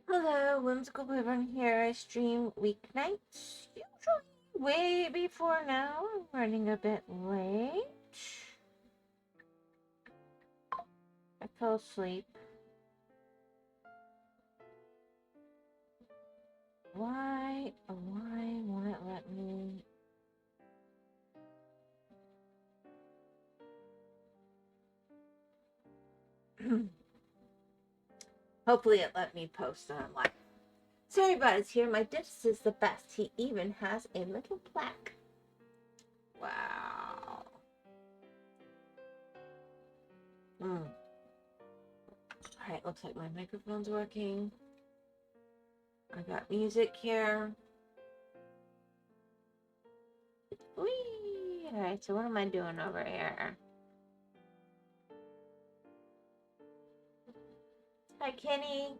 Hello, WhymsicalWyvern here. I stream weeknights, usually way before now. I'm running a bit late. I fell asleep. Why won't it let me? Hopefully it let me post online. So everybody's here. My dentist is the best. He even has a little plaque. Wow. Alright, looks like my microphone's working. I got music here. Whee! Alright, so what am I doing over here? Hi, Kenny.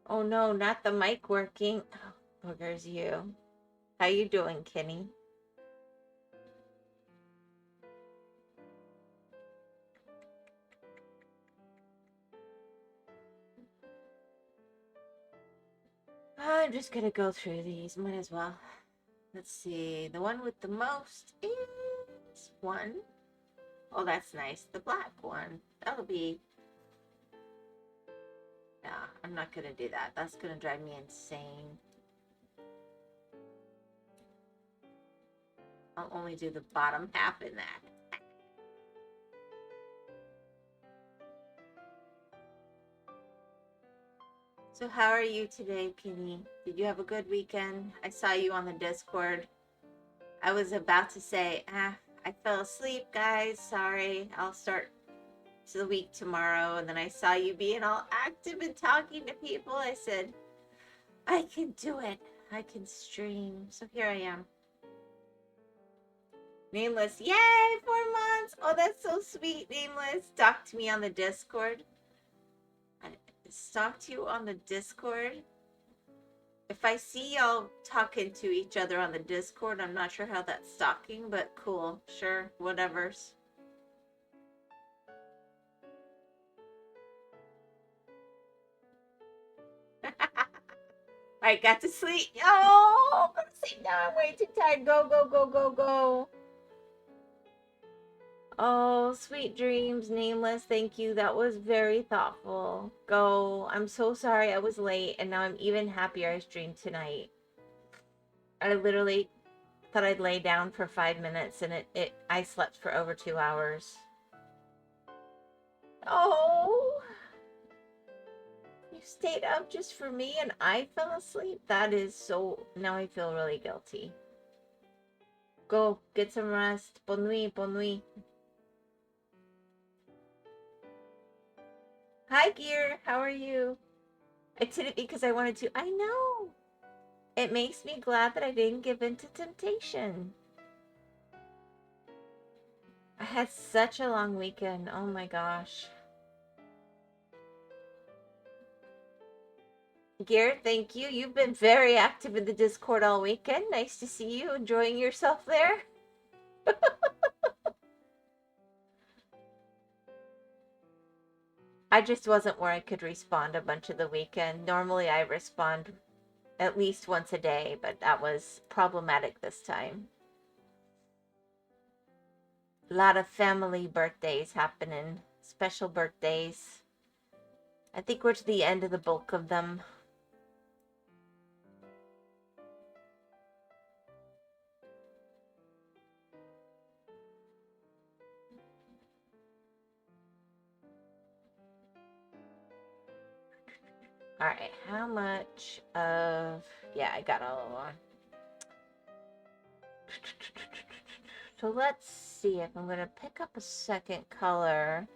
Oh no, not the mic working. Oh, boogers you. How you doing, Kenny? I'm just gonna go through these. Might as well. Let's see. The one with the most is one. Oh, that's nice. The black one. That'll be... Nah, I'm not gonna do that. That's gonna drive me insane. I'll only do the bottom half in that. So how are you today, Kenny? Did you have a good weekend? I saw you on the Discord. I was about to say, I fell asleep, guys. Sorry. I'll start to the week tomorrow. And then I saw you being all active and talking to people. I said, I can do it. I can stream. So here I am. Nameless. Yay, 4 months. Oh, that's so sweet, Nameless. Talk to me on the Discord. I stalked you on the Discord. If I see y'all talking to each other on the Discord, I'm not sure how that's stalking, but cool. Sure, whatevers. Alright, got to sleep. Oh, I'm gonna sleep now. I'm way too tired. Go, go, go, go, go. Oh, sweet dreams, Nameless. Thank you. That was very thoughtful. Go. I'm so sorry I was late, and now I'm even happier I streamed tonight. I literally thought I'd lay down for 5 minutes, and I slept for over 2 hours. Oh, you stayed up just for me, and I fell asleep? That is so... Now I feel really guilty. Go, get some rest. Bonne nuit, bonne nuit. Hi, Gear. How are you? I did it because I wanted to. I know. It makes me glad that I didn't give in to temptation. I had such a long weekend. Oh my gosh. Gear, thank you. You've been very active in the Discord all weekend. Nice to see you enjoying yourself there. I just wasn't where I could respond a bunch of the weekend. Normally I respond at least once a day, but that was problematic this time. A lot of family birthdays happening, special birthdays. I think we're to the end of the bulk of them. Alright, how much of... Yeah, I got all of them. So let's see if I'm going to pick up a second color.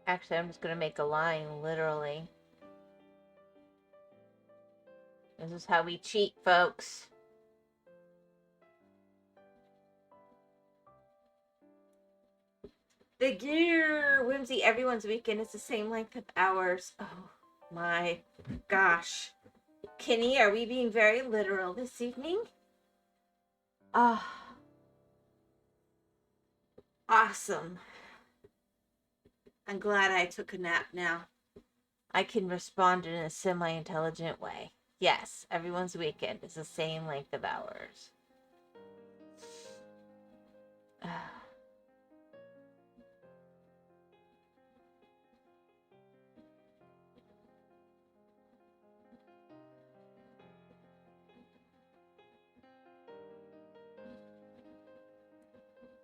Actually, I'm just going to make a line, literally. This is how we cheat, folks. The gear! Whimsy, everyone's weekend is the same length of hours. Oh my gosh. Kenny, are we being very literal this evening? Ah. Awesome. I'm glad I took a nap now. I can respond in a semi-intelligent way. Yes, everyone's weekend is the same length of hours.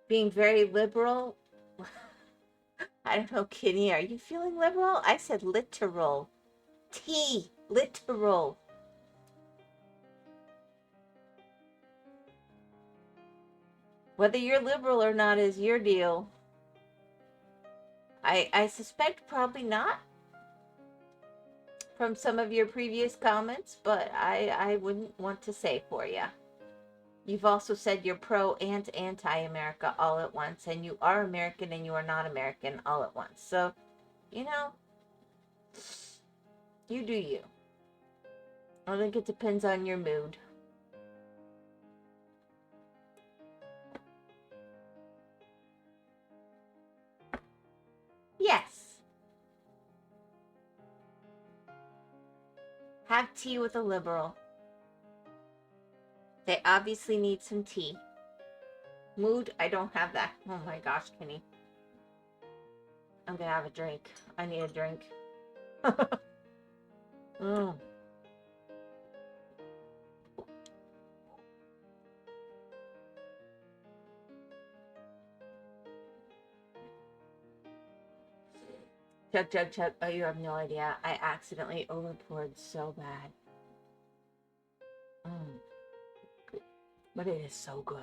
Being very liberal. I don't know, Kitty, are you feeling liberal? I said literal. T, literal. Whether you're liberal or not is your deal. I suspect probably not from some of your previous comments, but I wouldn't want to say for you. You've also said you're pro and anti-America all at once, and you are American and you are not American all at once. So, you know, you do you. I think it depends on your mood. Yes. Have tea with a liberal. They obviously need some tea. Mood, I don't have that. Oh my gosh, Kenny. I'm gonna have a drink. I need a drink. mm. Chug, chug, chug. Oh, you have no idea. I accidentally overpoured so bad. But it is so good.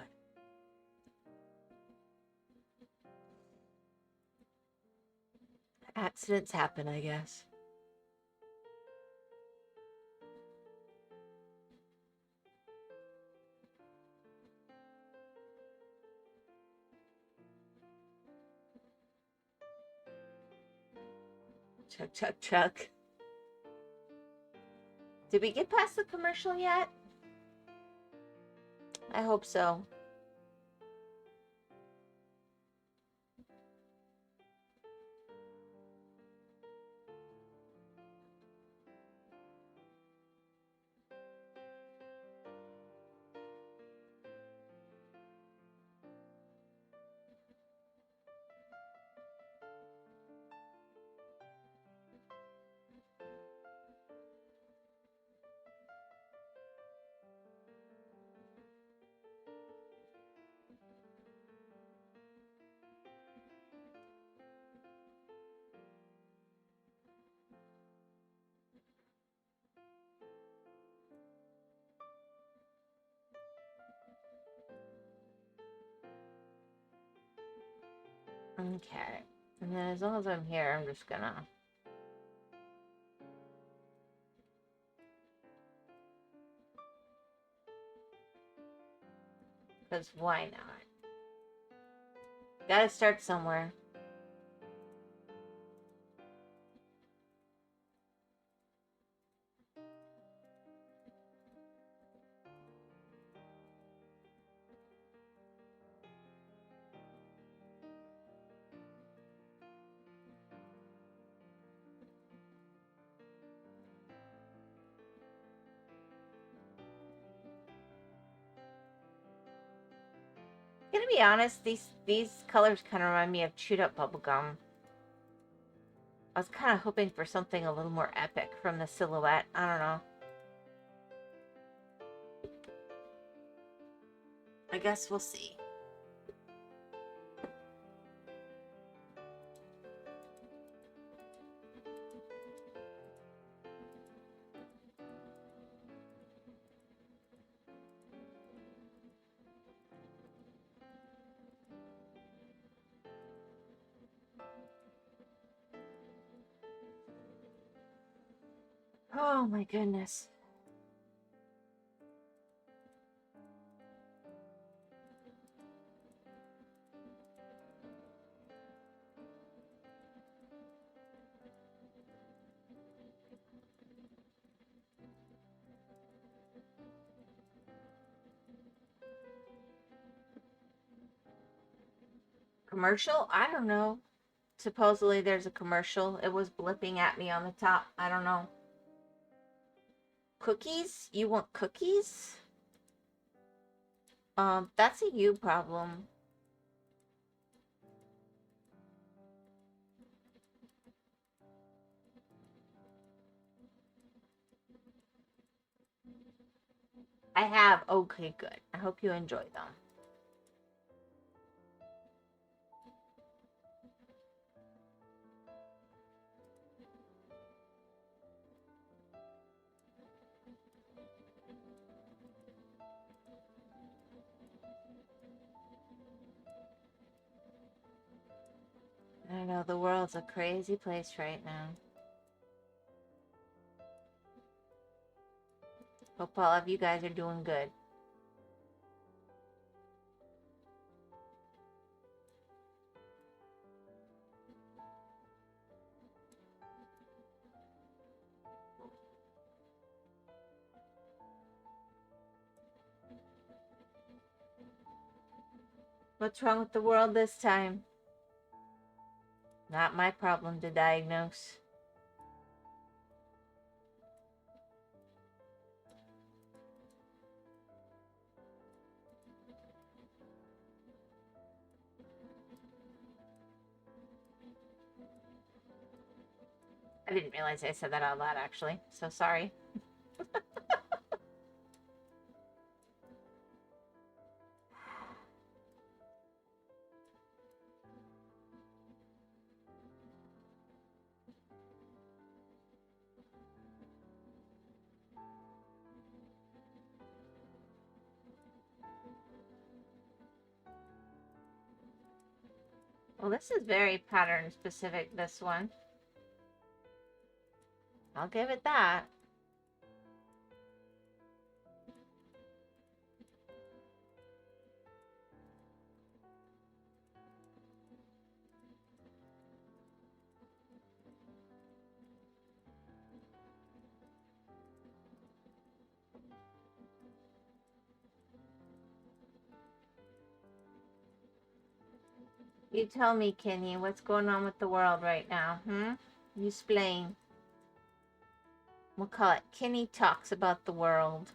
Accidents happen, I guess. Chug, chug, chug. Did we get past the commercial yet? I hope so. Okay. And then as long as I'm here, I'm just gonna... Because why not? Gotta start somewhere. Gonna be honest, these colors kind of remind me of chewed up bubblegum. I was kind of hoping for something a little more epic from the silhouette. I don't know. I guess we'll see. Oh my goodness. Commercial? I don't know. Supposedly there's a commercial. It was blipping at me on the top. I don't know. Cookies? You want cookies? That's a you problem. I have. Okay, good. I hope you enjoy them. I know the world's a crazy place right now. Hope all of you guys are doing good. What's wrong with the world this time? Not my problem to diagnose. I didn't realize I said that out loud, actually. So sorry. Well, this is very pattern specific, this one. I'll give it that. You tell me, Kenny, what's going on with the world right now, You explain. We'll call it Kenny Talks About the World.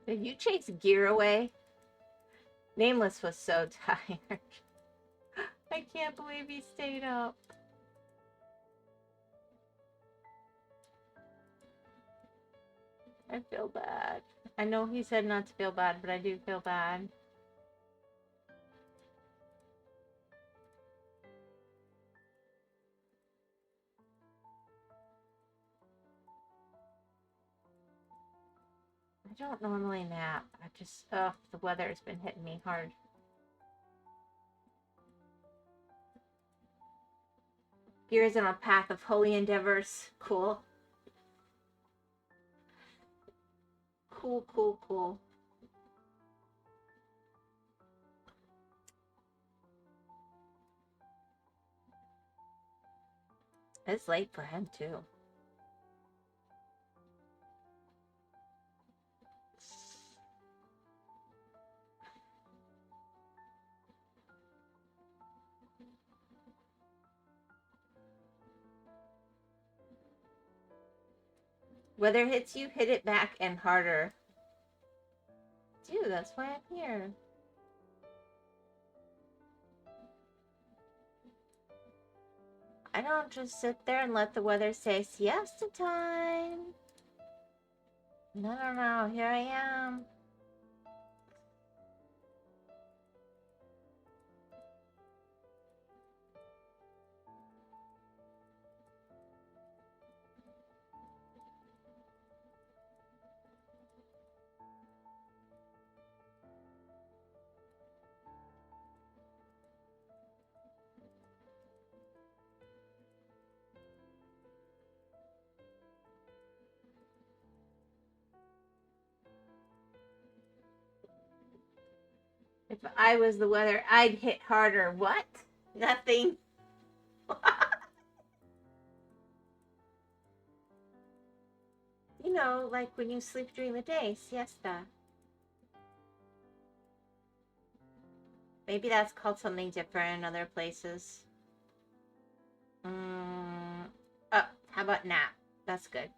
Did you chase gear away? Nameless was so tired. I can't believe he stayed up. I feel bad. I know he said not to feel bad, but I do feel bad. I don't normally nap. I just, the weather has been hitting me hard. Gear is on a path of holy endeavors. Cool. Cool, cool, cool. It's late for him, too. Weather hits you, hit it back and harder. Dude, that's why I'm here. I don't just sit there and let the weather say siesta time. No, here I am. If I was the weather, I'd hit harder. What? Nothing. You know, like when you sleep during the day, siesta. Maybe that's called something different in other places. Oh, how about nap? That's good.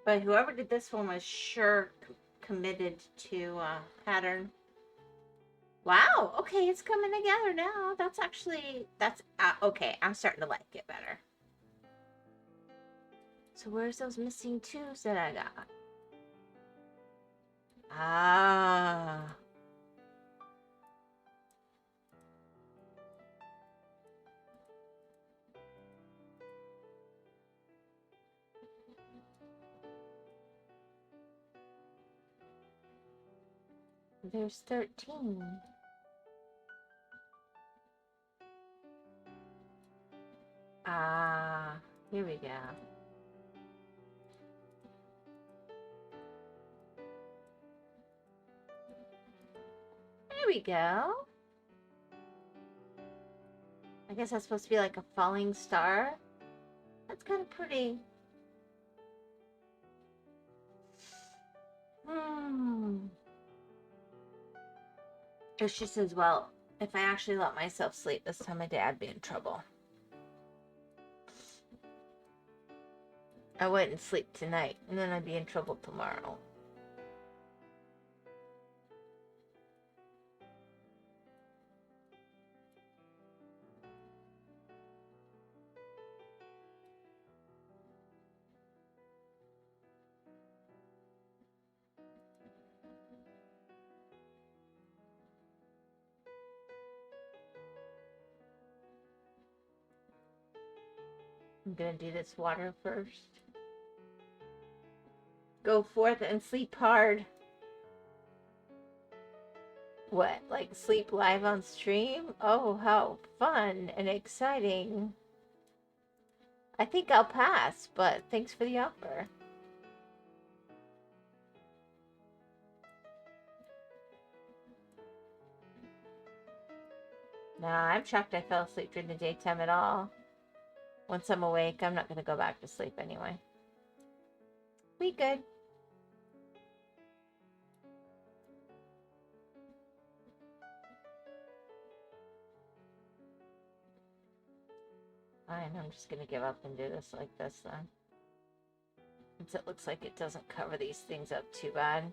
But whoever did this one was sure committed to pattern. Wow. Okay, it's coming together now. That's actually okay. I'm starting to like it better. So where's those missing twos that I got? Ah. There's 13. Ah, here we go. There we go. I guess that's supposed to be like a falling star. That's kind of pretty. It's just as well, if I actually let myself sleep this time of day, I'd be in trouble. I wouldn't sleep tonight, and then I'd be in trouble tomorrow. I'm gonna do this water first. Go forth and sleep hard. What, like sleep live on stream? Oh, how fun and exciting. I think I'll pass, but thanks for the offer. Nah, I'm shocked I fell asleep during the daytime at all. Once I'm awake, I'm not gonna go back to sleep anyway. We good. Fine, I'm just gonna give up and do this like this then. Since it looks like it doesn't cover these things up too bad.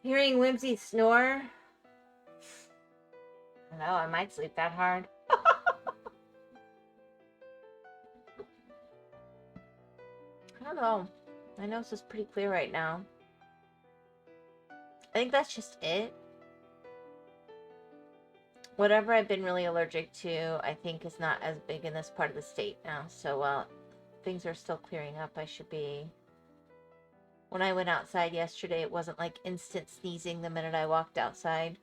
Hearing Whimsy snore? I don't know, I might sleep that hard. I don't know. My nose is pretty clear right now. I think that's just it. Whatever I've been really allergic to, I think is not as big in this part of the state now. So while things are still clearing up, I should be... When I went outside yesterday, it wasn't like instant sneezing the minute I walked outside.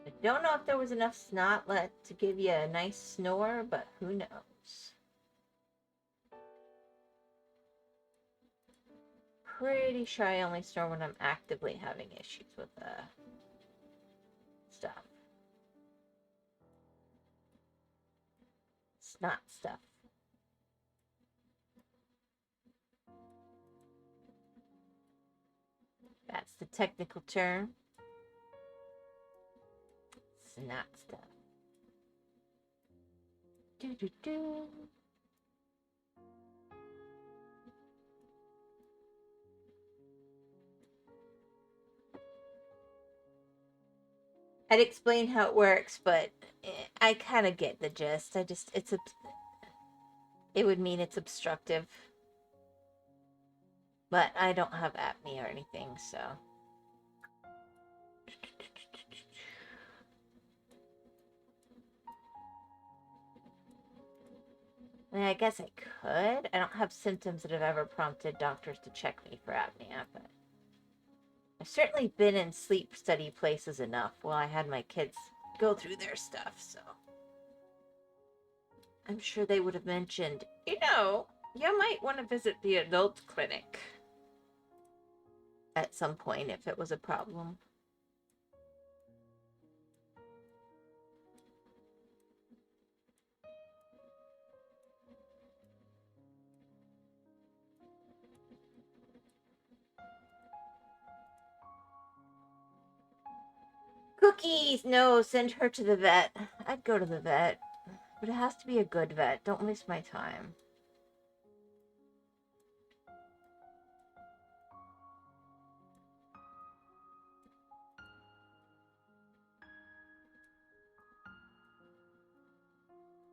I don't know if there was enough snot left to give you a nice snore, but who knows. Pretty sure I only snore when I'm actively having issues with stuff. Snot stuff. That's the technical term. Snot stuff. Do-do-do. I'd explain how it works, but I kind of get the gist. It would mean it's obstructive. But I don't have apnea or anything, so. I mean, I guess I could. I don't have symptoms that have ever prompted doctors to check me for apnea, but I've certainly been in sleep study places enough while I had my kids go through their stuff, so. I'm sure they would have mentioned, you might want to visit the adult clinic at some point if it was a problem. Cookies! No, send her to the vet. I'd go to the vet. But it has to be a good vet. Don't waste my time.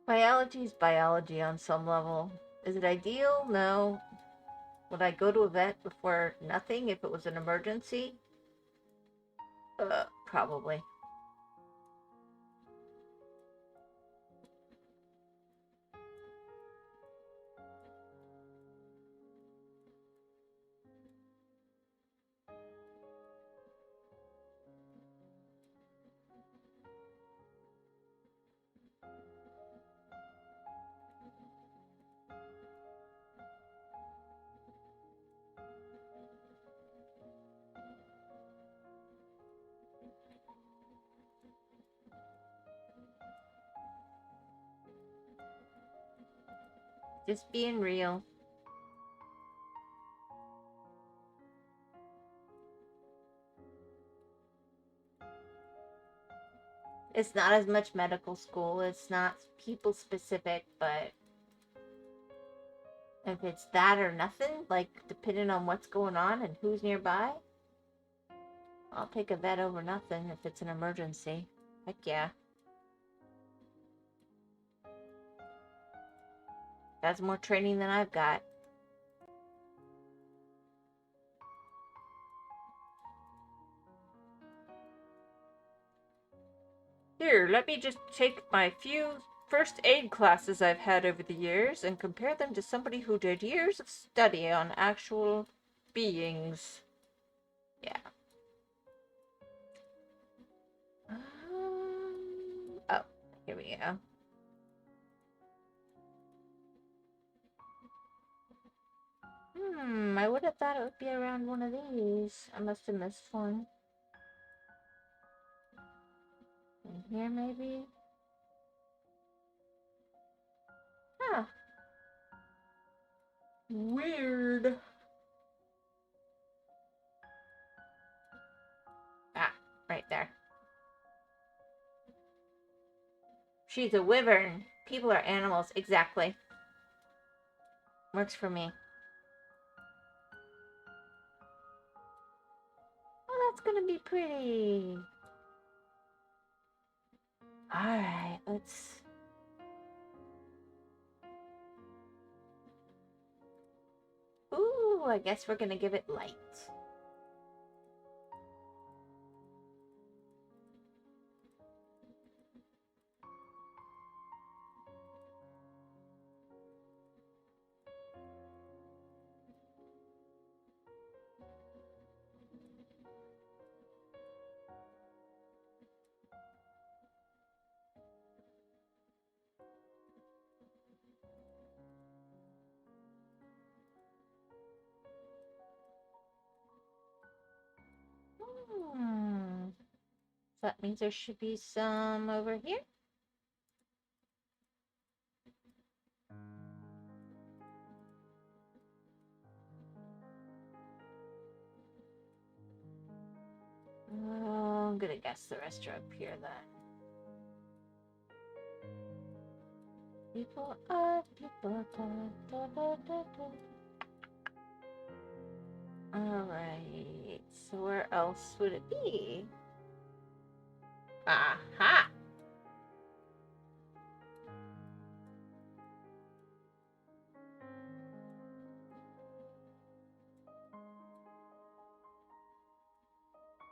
Biology is biology on some level. Is it ideal? No. Would I go to a vet before nothing if it was an emergency? Probably. Just being real. It's not as much medical school. It's not people specific, but if it's that or nothing, like depending on what's going on and who's nearby, I'll take a vet over nothing if it's an emergency. Heck yeah. That's more training than I've got. Here, let me just take my few first aid classes I've had over the years and compare them to somebody who did years of study on actual beings. Yeah. Oh, here we go. I would have thought it would be around one of these. I must have missed one. In here, maybe? Huh. Weird. Ah, right there. She's a wyvern. People are animals. Exactly. Works for me. Oh, that's gonna be pretty. Alright, let's... Ooh, I guess we're gonna give it light. So that means there should be some over here. Oh, I'm gonna guess the rest are up here then. People are people. Da, da, da, da. Alright, so where else would it be? Aha!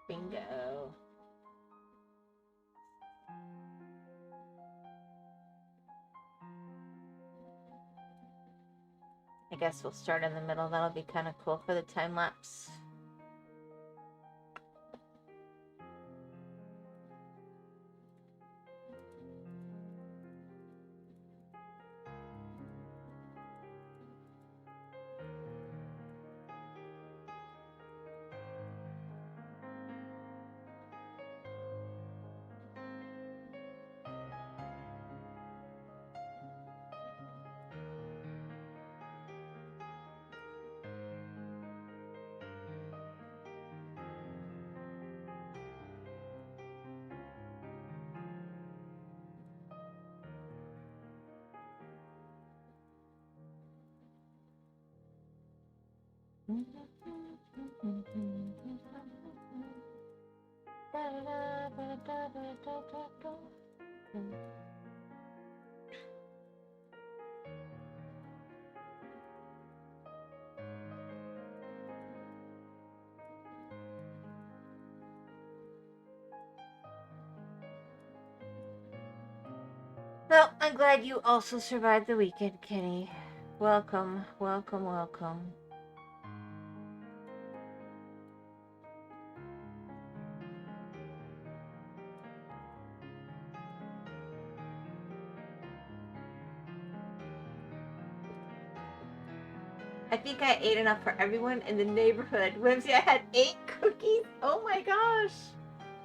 Bingo. I guess we'll start in the middle. That'll be kind of cool for the time lapse. Well, I'm glad you also survived the weekend, Kenny. Welcome, welcome, welcome. I think I ate enough for everyone in the neighborhood. Whimsy, I had 8 cookies. Oh my gosh.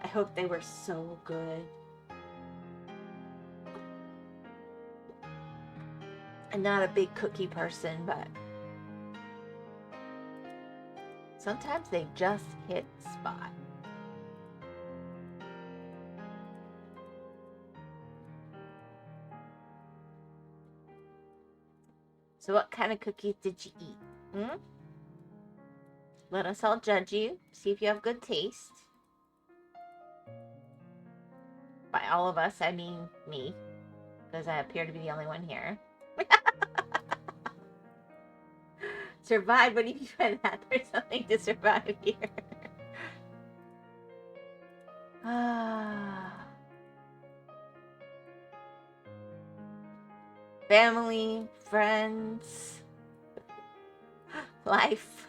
I hope they were so good. I'm not a big cookie person, but sometimes they just hit the spot. So what kind of cookies did you eat? Let us all judge you. See if you have good taste. By all of us, I mean me. Because I appear to be the only one here. Survive? What do you mean by that? There's nothing to survive here. Family, friends, life.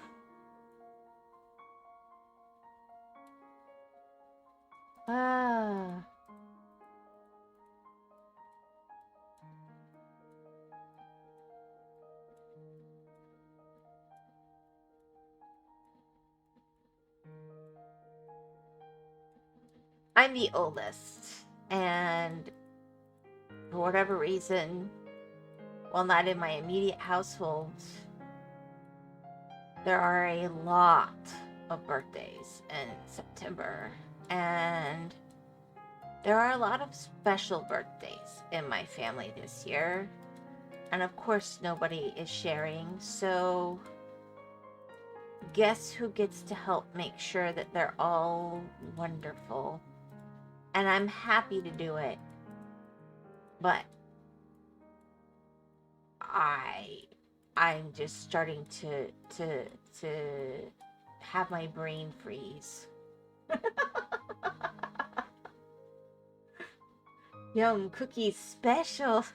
I'm the oldest, and for whatever reason, while not in my immediate household, there are a lot of birthdays in September, and there are a lot of special birthdays in my family this year, and of course nobody is sharing, so guess who gets to help make sure that they're all wonderful? And I'm happy to do it. But I'm just starting to have my brain freeze. Yum, cookies special.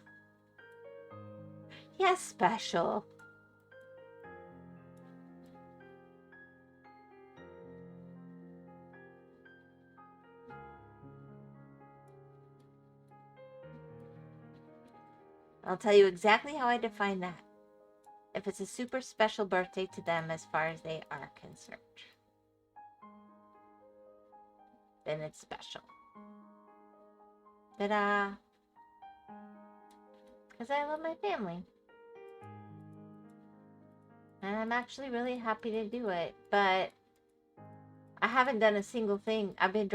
Yes, special. I'll tell you exactly how I define that. If it's a super special birthday to them as far as they are concerned, then it's special. Ta-da! Because I love my family. And I'm actually really happy to do it. But I haven't done a single thing. I've been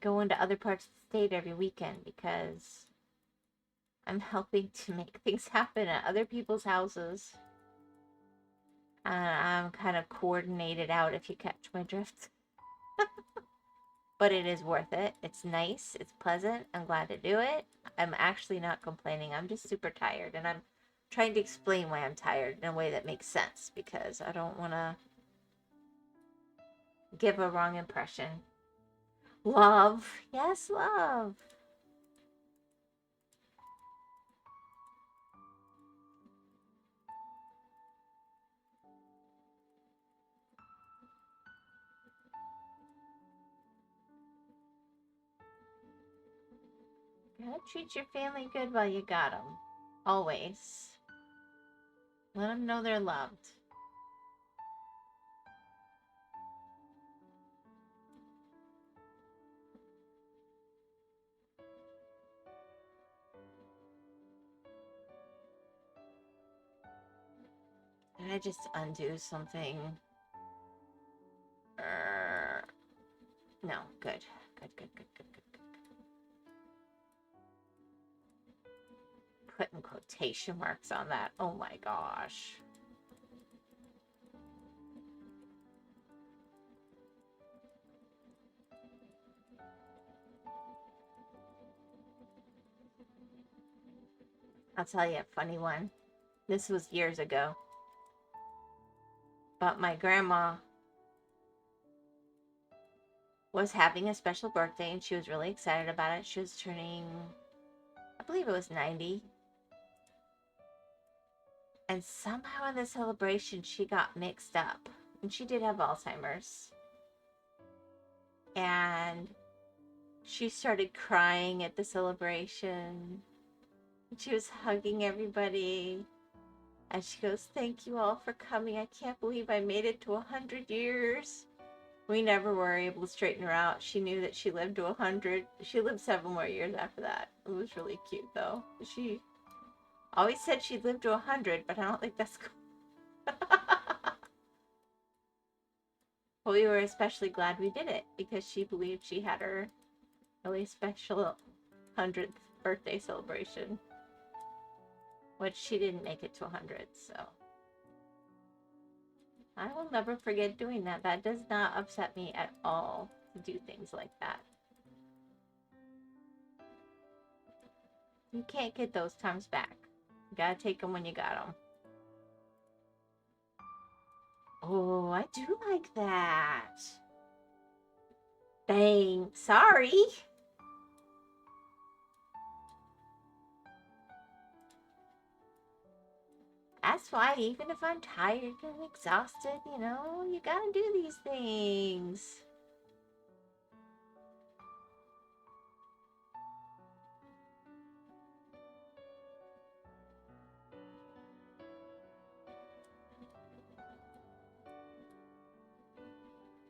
going to other parts of the state every weekend because I'm helping to make things happen at other people's houses. I'm kind of coordinated out, if you catch my drift. But it is worth it. It's nice. It's pleasant. I'm glad to do it. I'm actually not complaining. I'm just super tired. And I'm trying to explain why I'm tired in a way that makes sense. Because I don't want to give a wrong impression. Love. Yes, love. You gotta treat your family good while you got them. Always. Let them know they're loved. Did I just undo something? No, good. Good. Putting quotation marks on that. Oh my gosh. I'll tell you a funny one. This was years ago. But my grandma was having a special birthday and she was really excited about it. She was turning, I believe it was 90. And somehow in the celebration, she got mixed up. And she did have Alzheimer's. And she started crying at the celebration. She was hugging everybody. And she goes, "Thank you all for coming. I can't believe I made it to 100 years. We never were able to straighten her out. She knew that she lived to 100. She lived several more years after that. It was really cute, though. She always said she'd live to 100, but I don't think that's cool. Well, we were especially glad we did it because she believed she had her really special 100th birthday celebration, which she didn't make it to 100, so I will never forget doing that. That does not upset me at all to do things like that. You can't get those times back. You gotta take them when you got them. Oh, I do like that. Dang, sorry. That's why even if I'm tired and exhausted, you gotta do these things.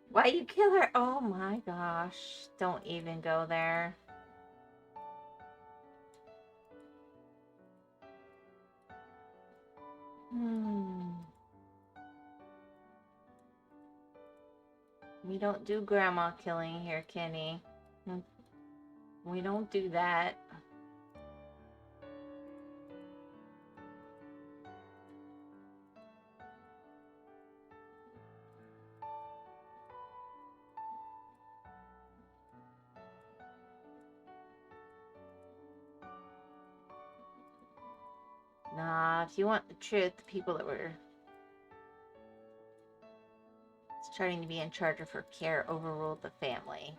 Why you kill her? Oh my gosh. Don't even go there. We don't do grandma killing here, Kenny. We don't do that. if you want the truth, the people that were starting to be in charge of her care overruled the family.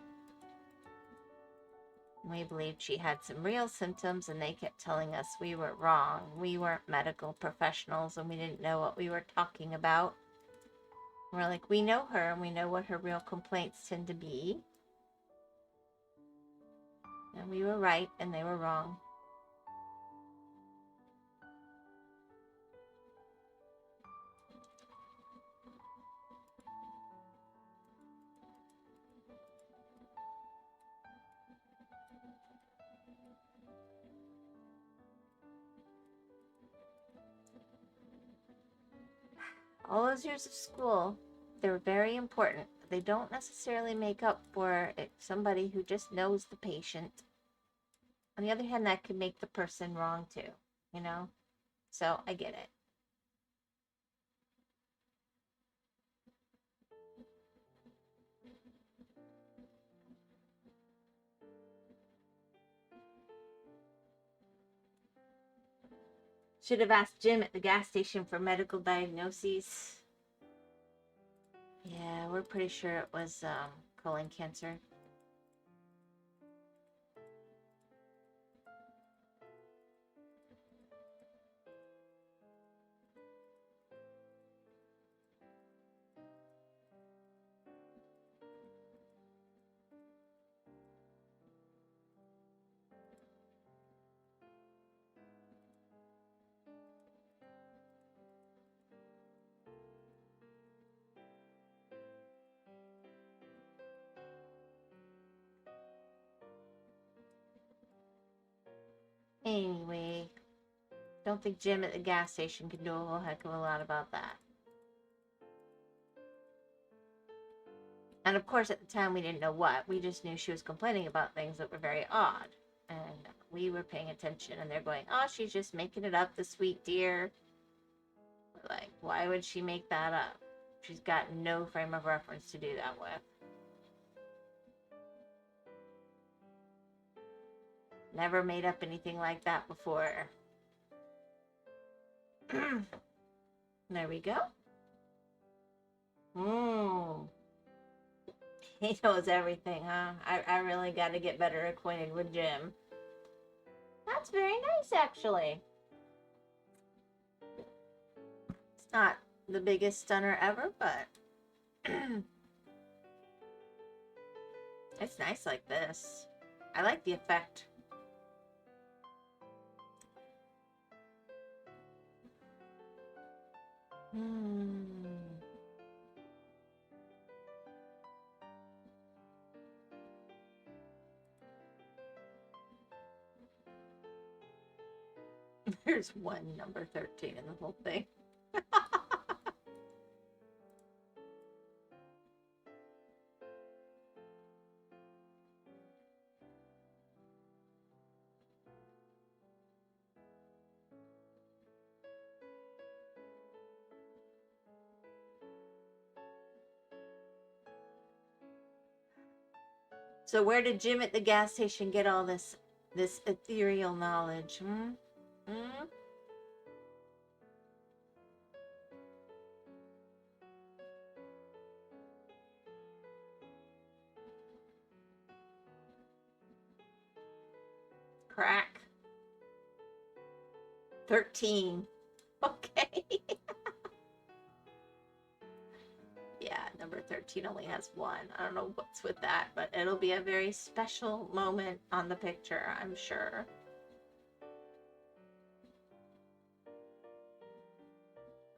We believed she had some real symptoms, and they kept telling us we were wrong. We weren't medical professionals, and we didn't know what we were talking about. We're like, we know her, and we know what her real complaints tend to be. And we were right, and they were wrong. All those years of school, they're very important. They don't necessarily make up for it, somebody who just knows the patient. On the other hand, that could make the person wrong too, you know? So I get it. Should have asked Jim at the gas station for medical diagnoses. Yeah, we're pretty sure it was colon cancer. Anyway, don't think Jim at the gas station can do a whole heck of a lot about that. And of course, at the time, we didn't know what. We just knew she was complaining about things that were very odd. And we were paying attention, and they're going, oh, she's just making it up, the sweet dear. We're like, why would she make that up? She's got no frame of reference to do that with. Never made up anything like that before. There we go. He knows everything, huh? I really got to get better acquainted with Jim. That's very nice, actually. It's not the biggest stunner ever, but it's nice like this. I like the effect. There's one number 13 in the whole thing. So where did Jim at the gas station get all this ethereal knowledge? Crack. 13. Okay. Yeah, number 13 only has one. I don't know what's with that, but it'll be a very special moment on the picture, I'm sure.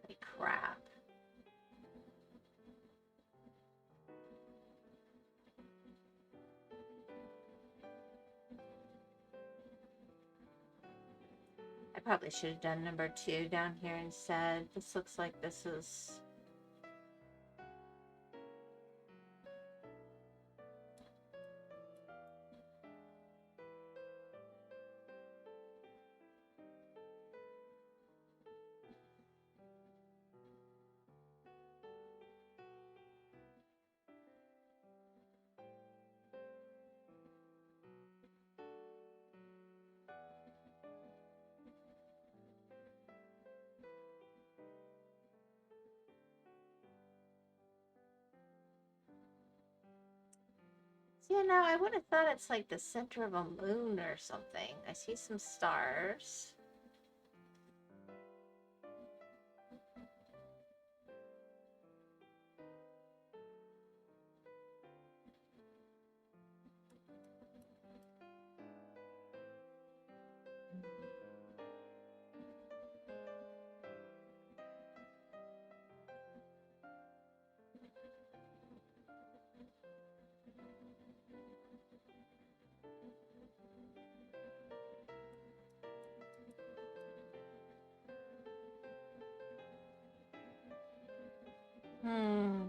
Holy crap. I probably should have done number 2 down here instead. This looks like this is... Yeah, no, I would have thought it's like the center of a moon or something. I see some stars. Hmm.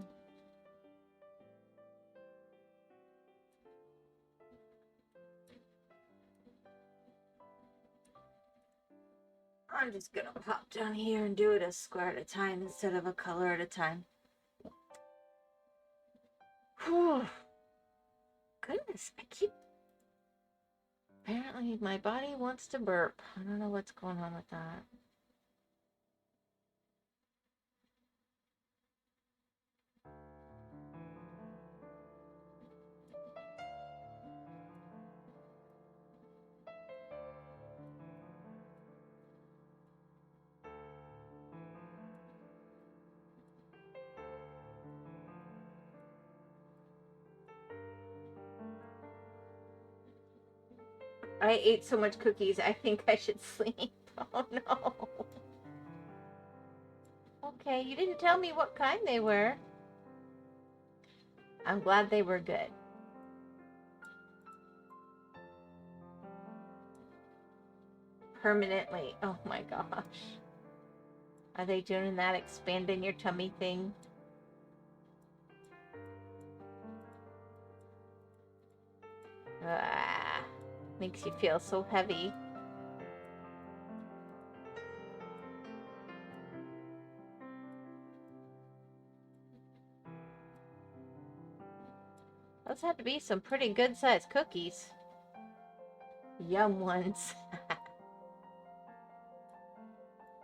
I'm just gonna pop down here and do it a square at a time instead of a color at a time. Whew. Goodness, I keep... Apparently my body wants to burp. I don't know what's going on with that. I ate so much cookies, I think I should sleep. Oh no. Okay, you didn't tell me what kind they were. I'm glad they were good. Permanently. Oh my gosh. Are they doing that expanding your tummy thing? Ah, makes you feel so heavy. Those had to be some pretty good sized cookies. Yum ones.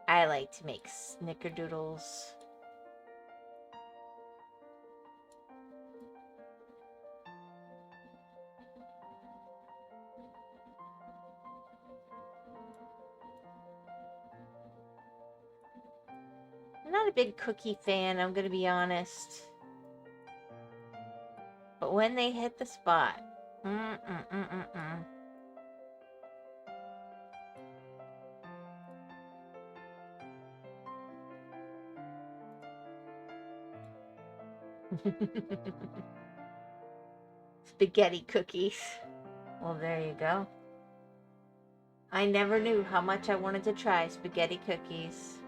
I like to make snickerdoodles. I'm not a big cookie fan, I'm gonna be honest. But when they hit the spot, Spaghetti cookies. Well, there you go. I never knew how much I wanted to try spaghetti cookies.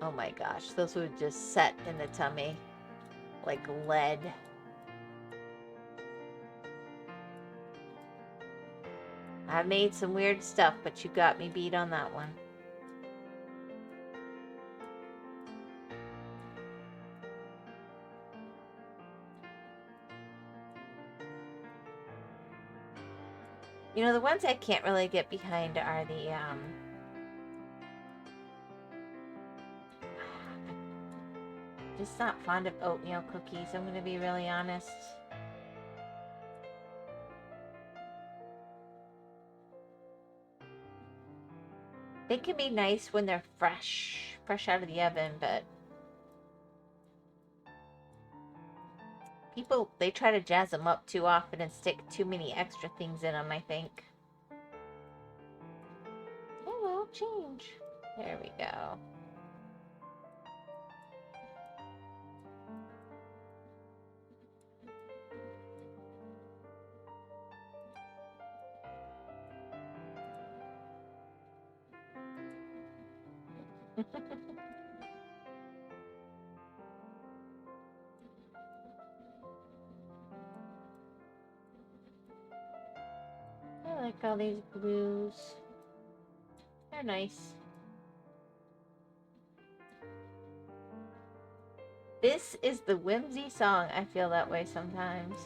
Oh my gosh, those would just set in the tummy like lead. I made some weird stuff, but you got me beat on that one. You know, the ones I can't really get behind are the, just not fond of oatmeal cookies, I'm gonna be really honest. They can be nice when they're fresh out of the oven, but people, they try to jazz them up too often and stick too many extra things in them, I think. Hello, change. There we go. I like all these blues. They're nice. This is the whimsy song. I feel that way sometimes.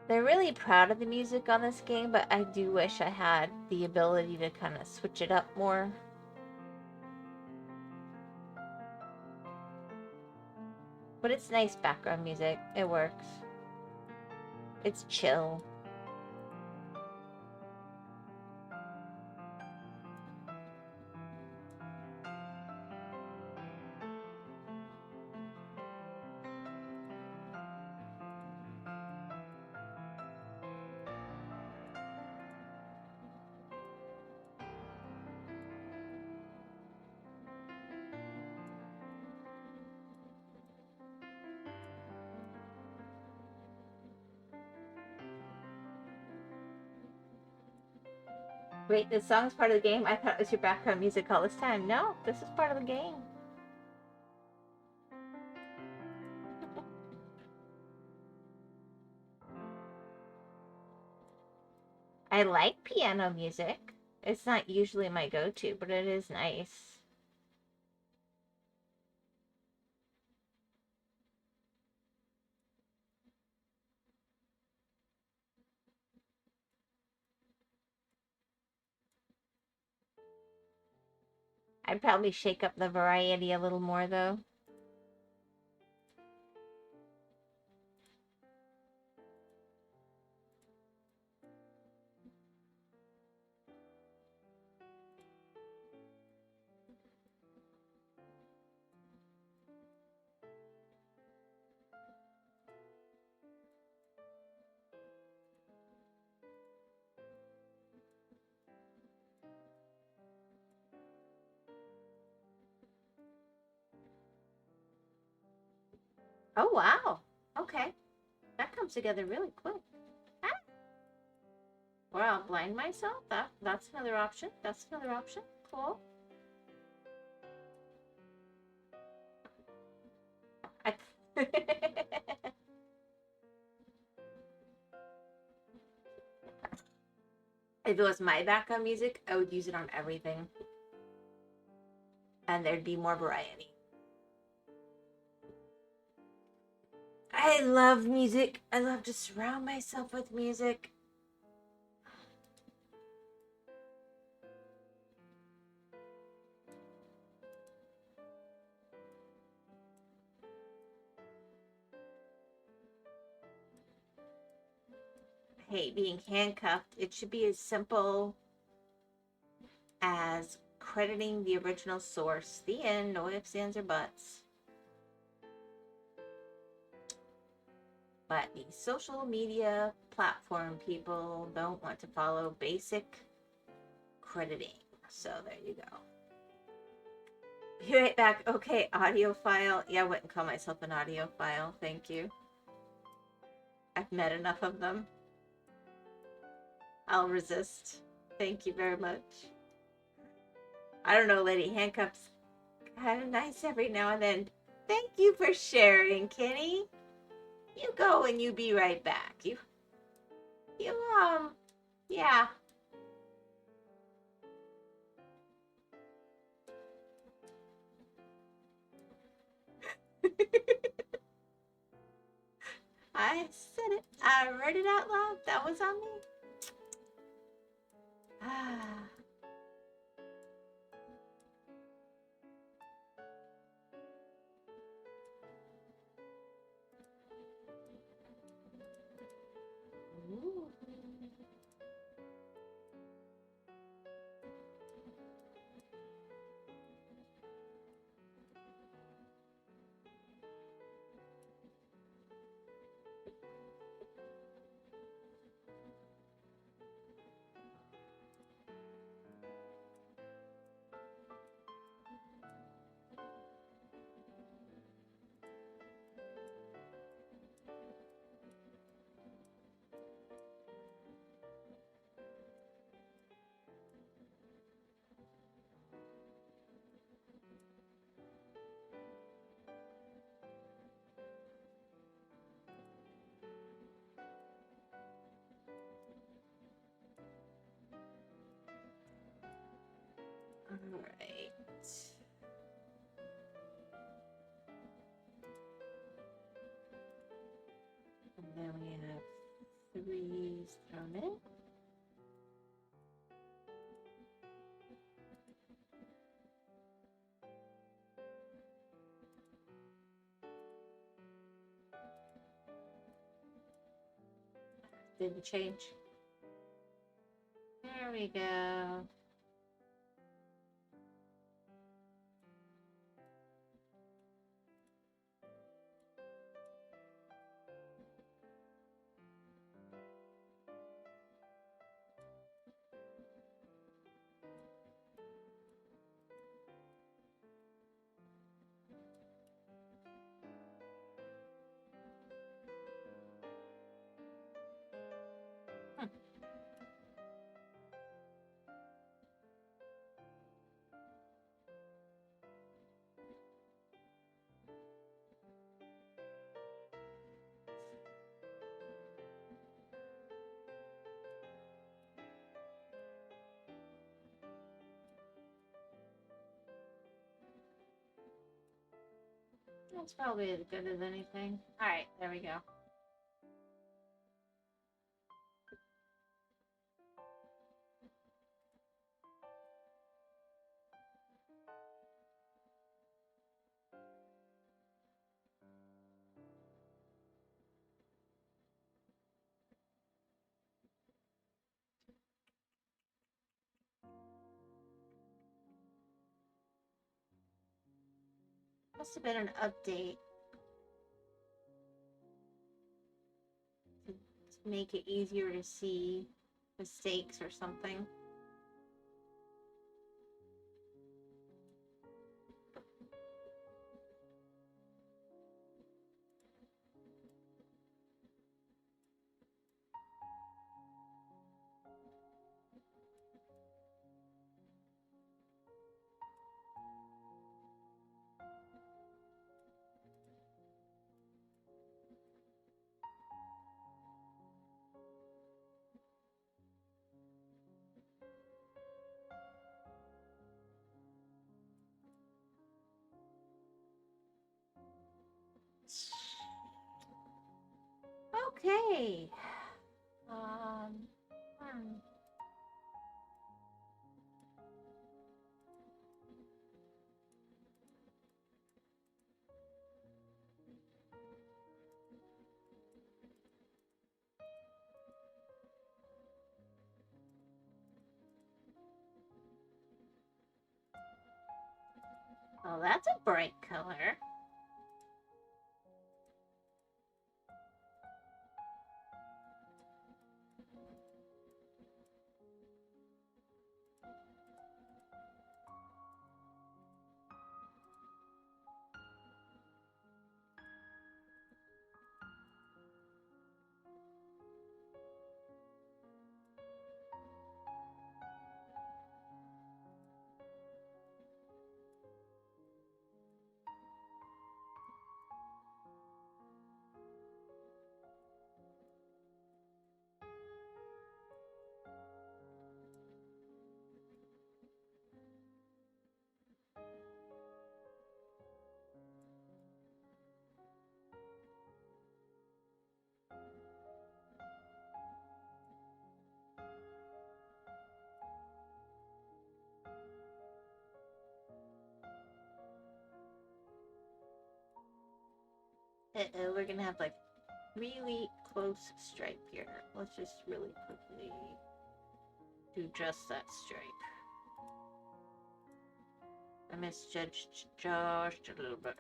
They're really proud of the music on this game, but I do wish I had the ability to kind of switch it up more. But it's nice background music. It works. It's chill. Wait, this song's part of the game? I thought it was your background music all this time. No, this is part of the game. I like piano music. It's not usually my go-to, but it is nice. I'd probably shake up the variety a little more, though. Oh, wow. Okay. That comes together really quick. Ah. Or I'll blind myself. That's another option. That's another option. Cool. If it was my background music, I would use it on everything. And there'd be more variety. I love music. I love to surround myself with music. I hate being handcuffed. It should be as simple as crediting the original source. The end. No ifs, ands, or buts. But the social media platform people don't want to follow basic crediting. So there you go. Be right back. Okay, audiophile. Yeah, I wouldn't call myself an audiophile. Thank you. I've met enough of them. I'll resist. Thank you very much. I don't know, Lady Handcuff's kind of nice every now and then. Thank you for sharing, Kenny. You go and you be right back. Yeah. I said it. I read it out loud. That was on me. Ah. Ooh. All right. And then we have Threes thrown in. Didn't change. There we go. That's probably as good as anything. Alright, there we go. Must have been an update to make it easier to see mistakes or something. Okay. Oh, that's a bright color. Uh-oh, we're gonna have like really close stripe here. Let's just really quickly do just that stripe. I misjudged just a little bit.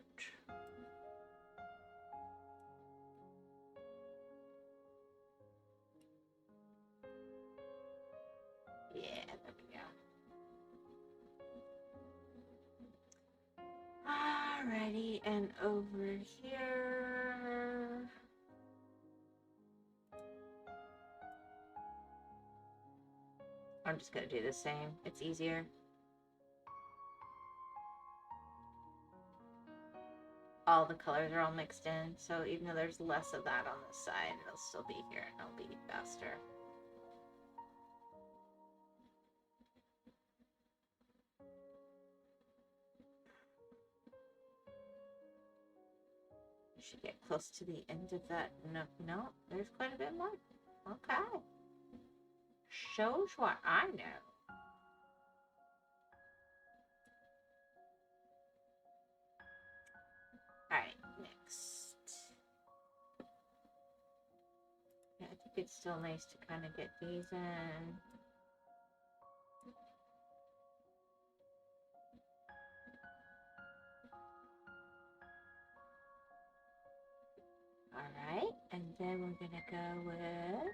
Yeah, there we go. Alrighty, and over here. I'm just gonna do the same. It's easier. All the colors are all mixed in, so even though there's less of that on this side, it'll still be here and it'll be faster. You should get close to the end of that. No, there's quite a bit more. Okay. Shows what I know. Alright, next. Yeah, I think it's still nice to kind of get these in. Alright, and then we're gonna go with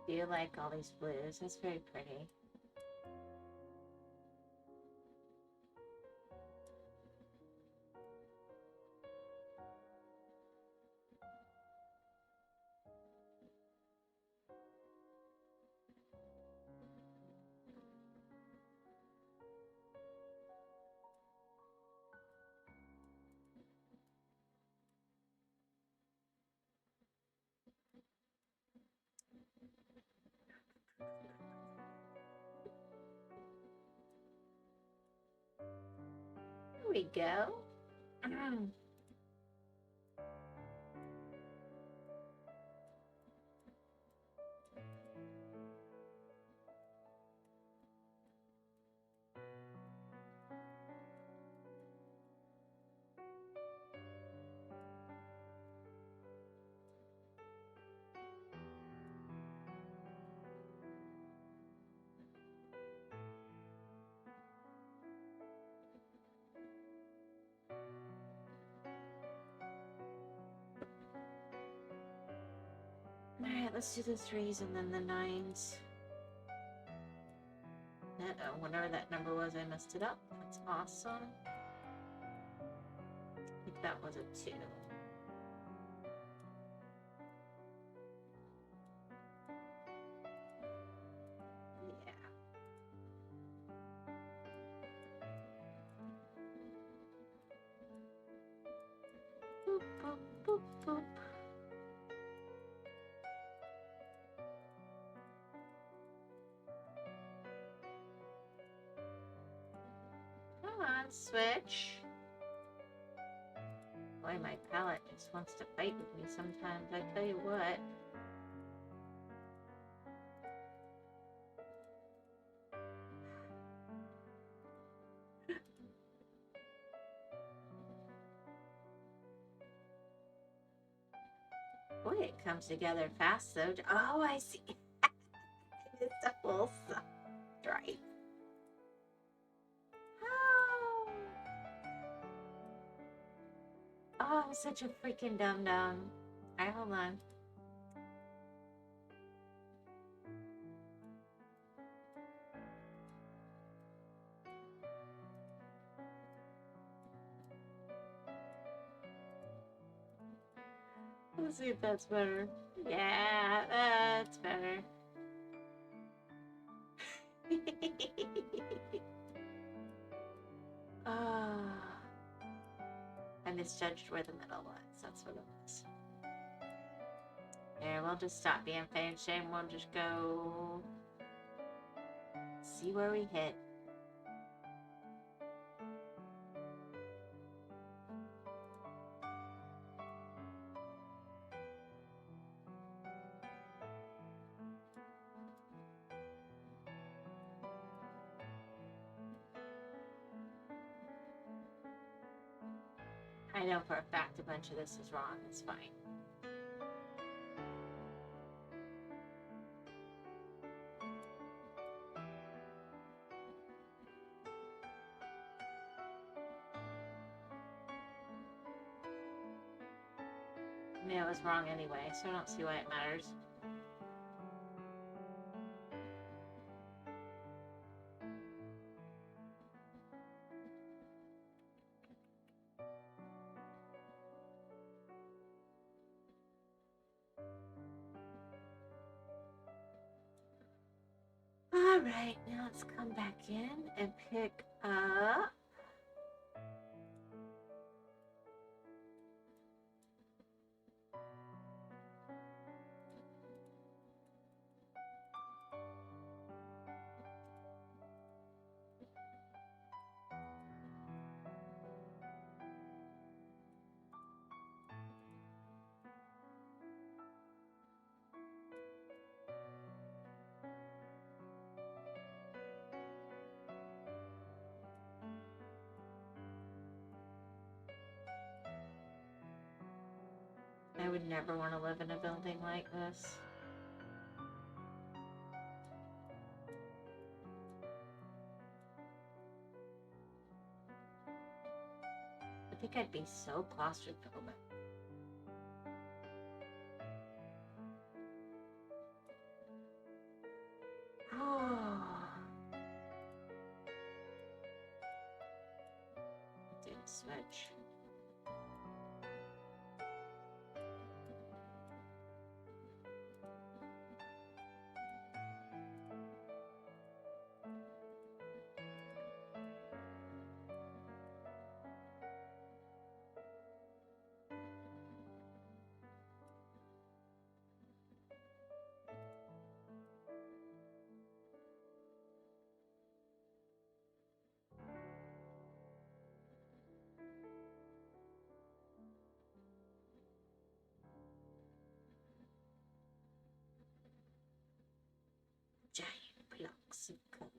I do like all these blues. That's very pretty. There we go. Alright, let's do the 3s and then the 9s. Whatever that number was, I messed it up. That's awesome. I think that was a 2. Yeah. Boop, boop, boop, boop. Come on, switch. Boy, my palette just wants to fight with me sometimes. I tell you what. Boy, it comes together fast though. Oh, I see. It's a whole stripe. Oh, I'm such a freaking dum-dum. Alright, hold on. Let's see if that's better. Yeah, that's better. Oh, I misjudged where the middle was. That's what it was. There, we'll just stop being fan shame. We'll just go see where we hit. I know for a fact a bunch of this is wrong. It's fine. I mean, it was wrong anyway, so I don't see why it matters. Alright, now let's come back in and pick up. I would never want to live in a building like this. I think I'd be so claustrophobic. Didn't switch. Giant blocks of color.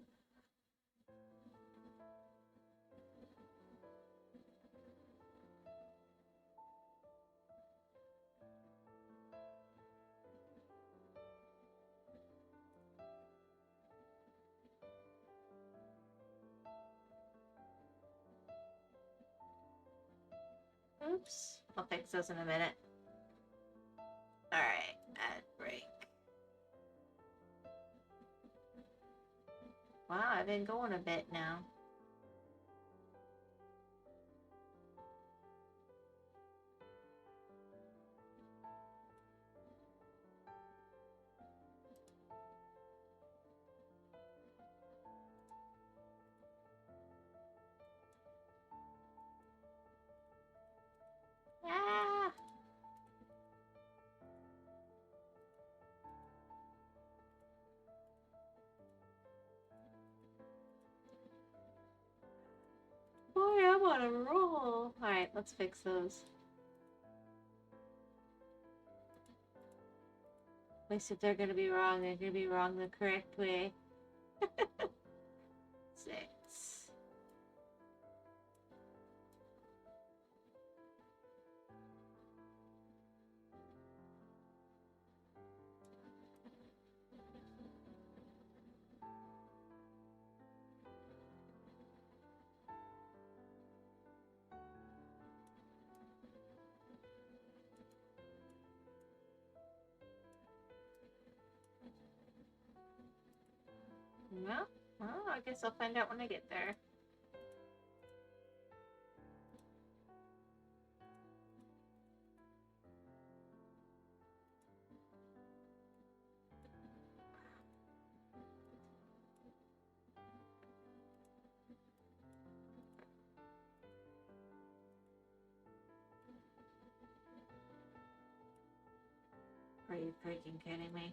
Oops. I'll fix those in a minute. Alright, add break. Wow, I've been going a bit now. Ah! Boy, I'm on a roll. Alright, let's fix those. At least if they're gonna be wrong, they're gonna be wrong the correct way. 6. Well, I guess I'll find out when I get there. Are you freaking kidding me?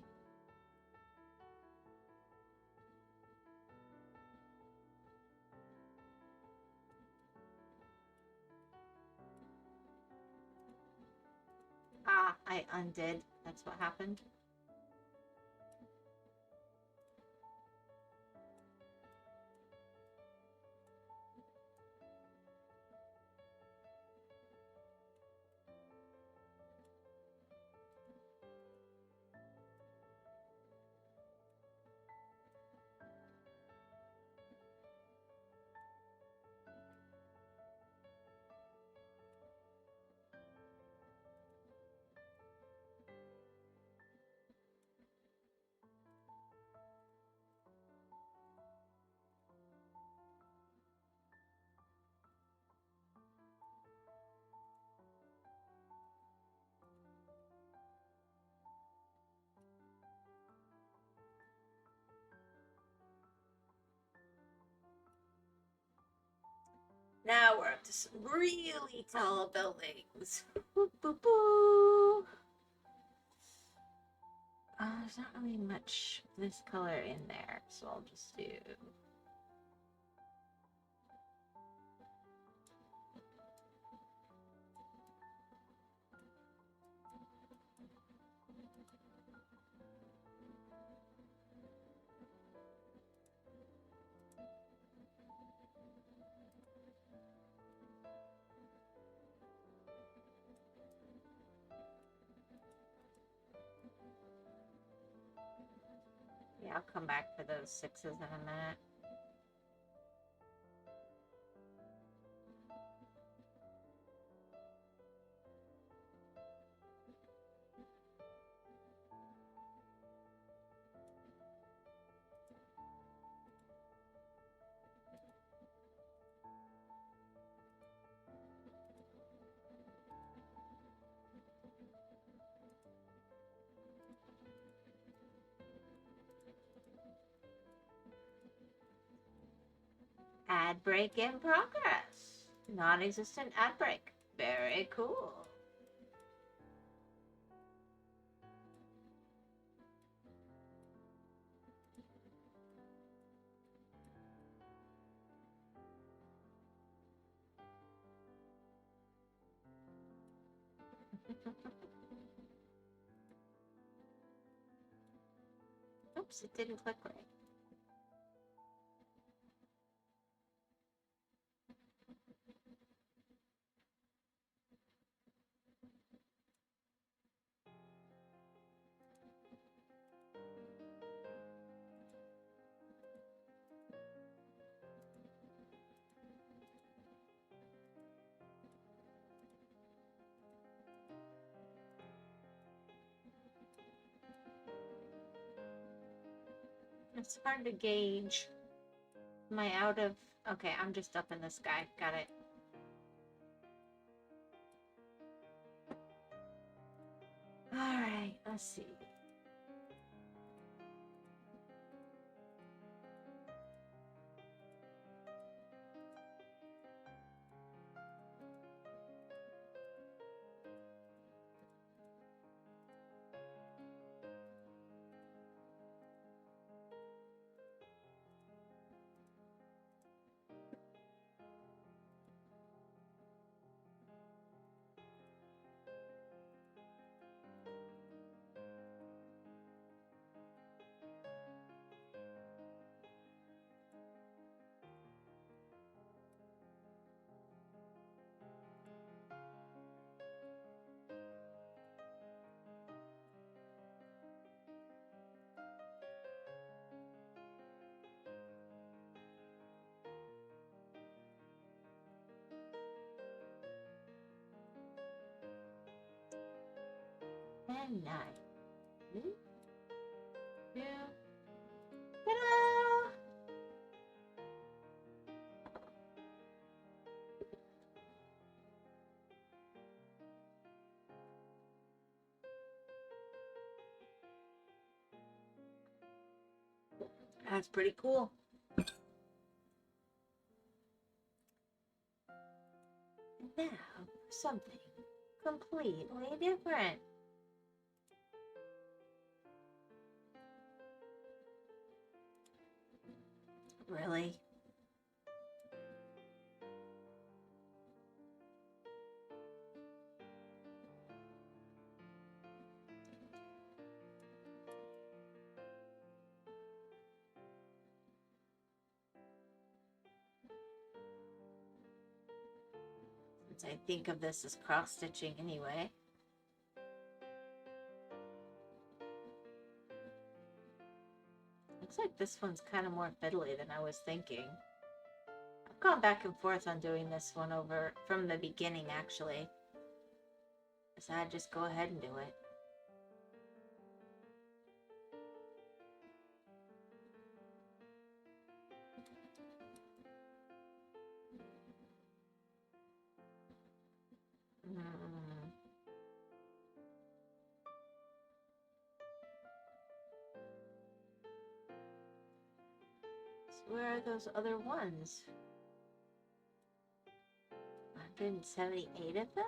Ah, I undid. That's what happened. Now we're up to some really tall buildings. Boop, boop, boop. There's not really much of this color in there, so I'll just do... Yeah, I'll come back for those 6s in a minute. Ad break in progress. Non-existent ad break. Very cool. Oops, it didn't click right. It's hard to gauge. Am I out of... Okay, I'm just up in the sky. Got it. Alright, let's see. And 9. 2. Ta-da! That's pretty cool. Now, something completely different. Really? Since I think of this as cross-stitching anyway. Looks like this one's kind of more fiddly than I was thinking. I've gone back and forth on doing this one over from the beginning, actually. So I'd just go ahead and do it. So where are those other ones? 178 of them?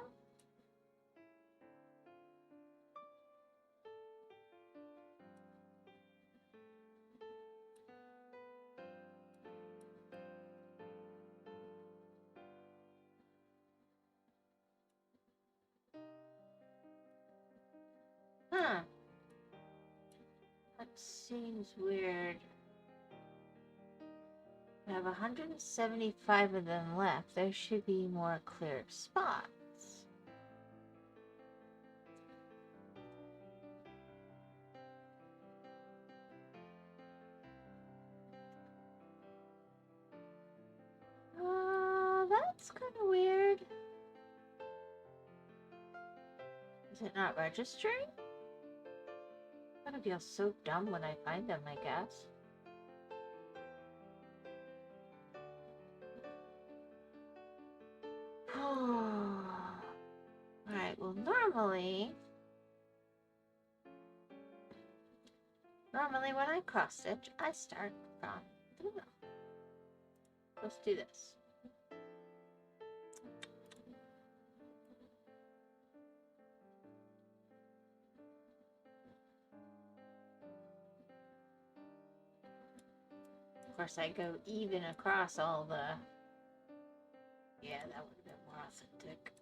Huh. That seems weird. I have 175 of them left. There should be more clear spots. That's kind of weird. Is it not registering? I'm gonna feel so dumb when I find them, I guess. Alright, well normally when I cross stitch, I start from the middle. Let's do this. Of course, I go even across all the... Yeah, that would have been more authentic.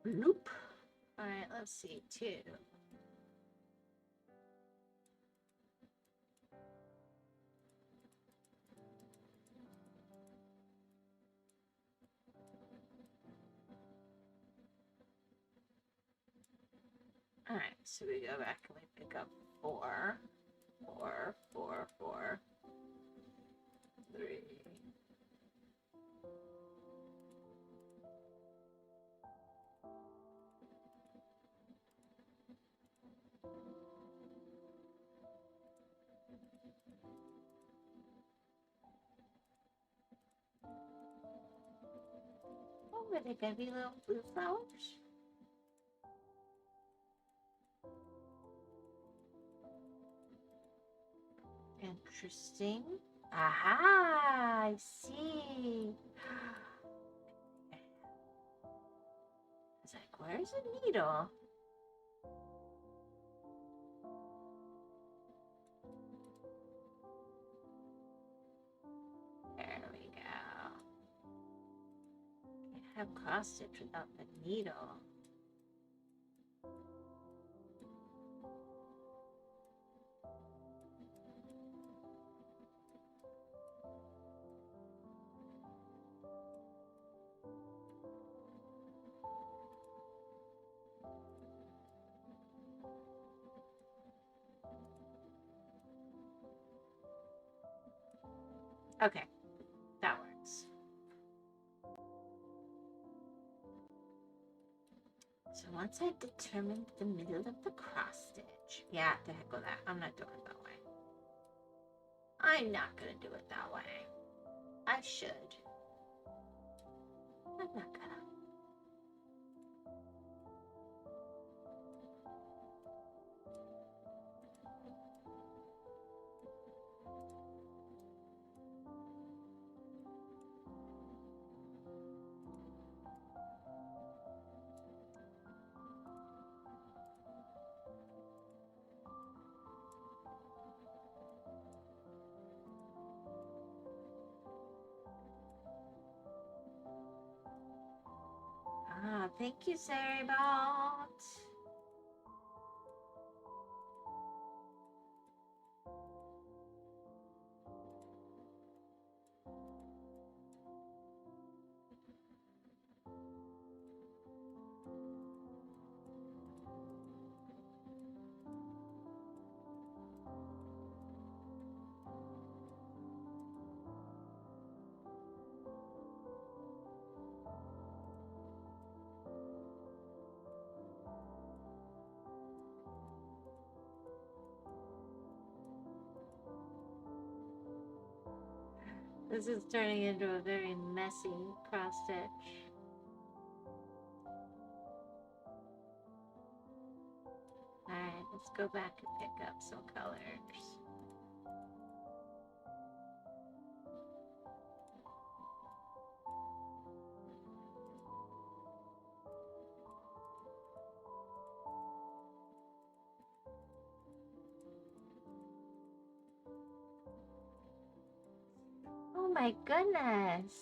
Bloop. Alright, let's see, 2. Alright, so we go back and we pick up 4, 4, 4, 4, 3. Oh, are they gonna be little blue flowers? Interesting. Aha! I see. It's like, where's the needle? There we go. Can't have cross stitch without the needle. Okay, that works. So once I've determined the middle of the cross stitch, yeah, the heck with that. I'm not doing it that way. I'm not gonna do it that way. I should. I'm not gonna. Ah, thank you, Sarybot. This is turning into a very messy cross stitch. Let's go back and pick up some colors. Oh my goodness.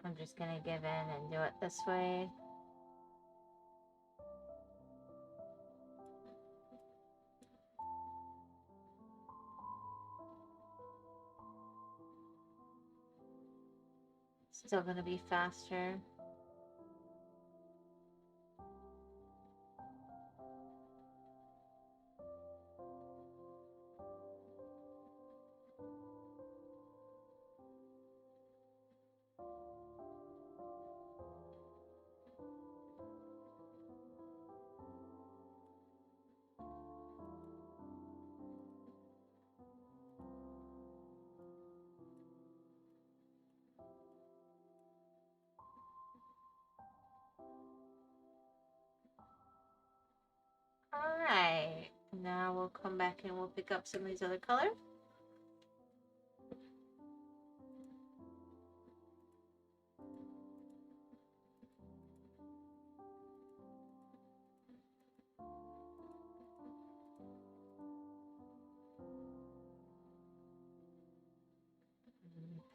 I'm just gonna give in and do it this way. Still gonna be faster. Alright, now we'll come back and we'll pick up some of these other colors.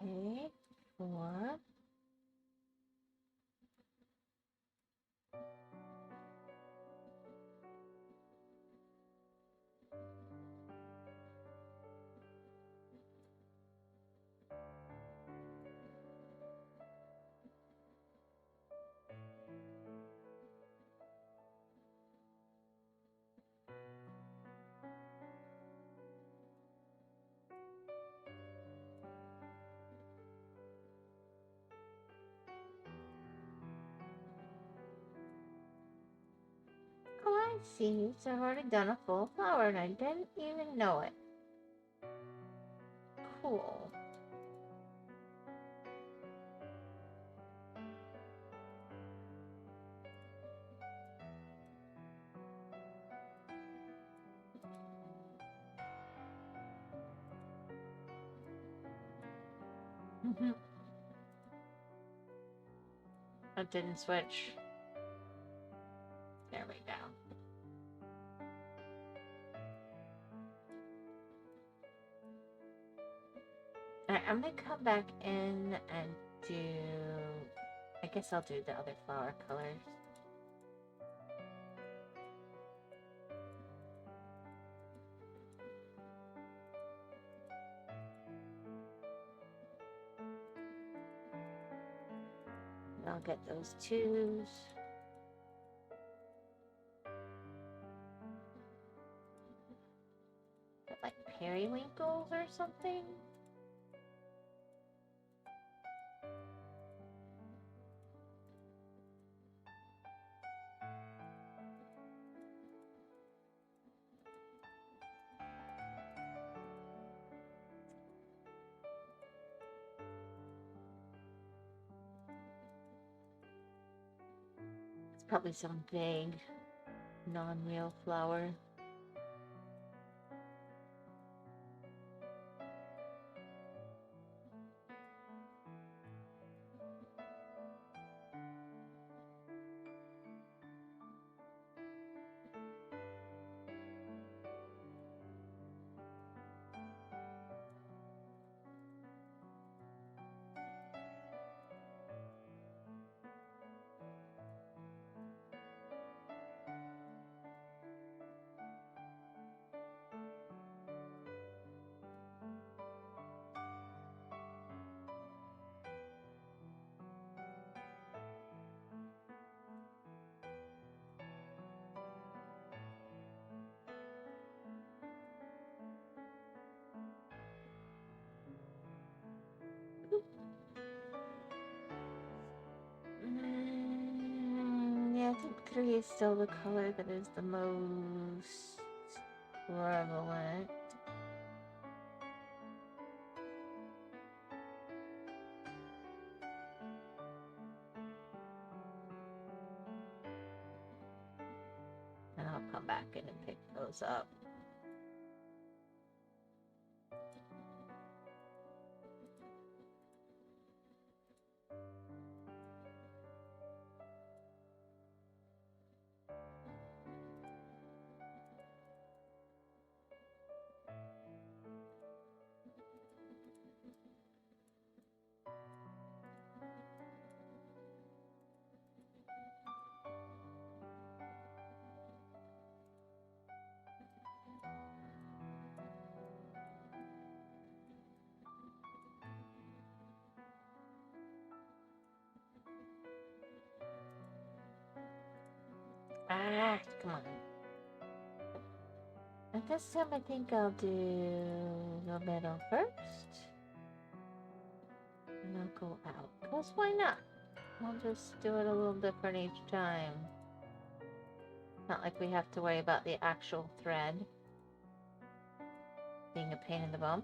Okay, 4. Oh, I see. So I've already done a full flower and I didn't even know it. Cool. It didn't switch. There we go. Alright, I'm gonna come back in and do... I guess I'll do the other flower colors. And I'll get those 2s. Like periwinkles or something? It's probably some big, non-real flower. 3 is still the color that is the most prevalent. And I'll come back in and pick those up. Ah, come on. At this time, I think I'll do the middle first. And I'll go out. Because why not? I'll just do it a little different each time. Not like we have to worry about the actual thread being a pain in the bum.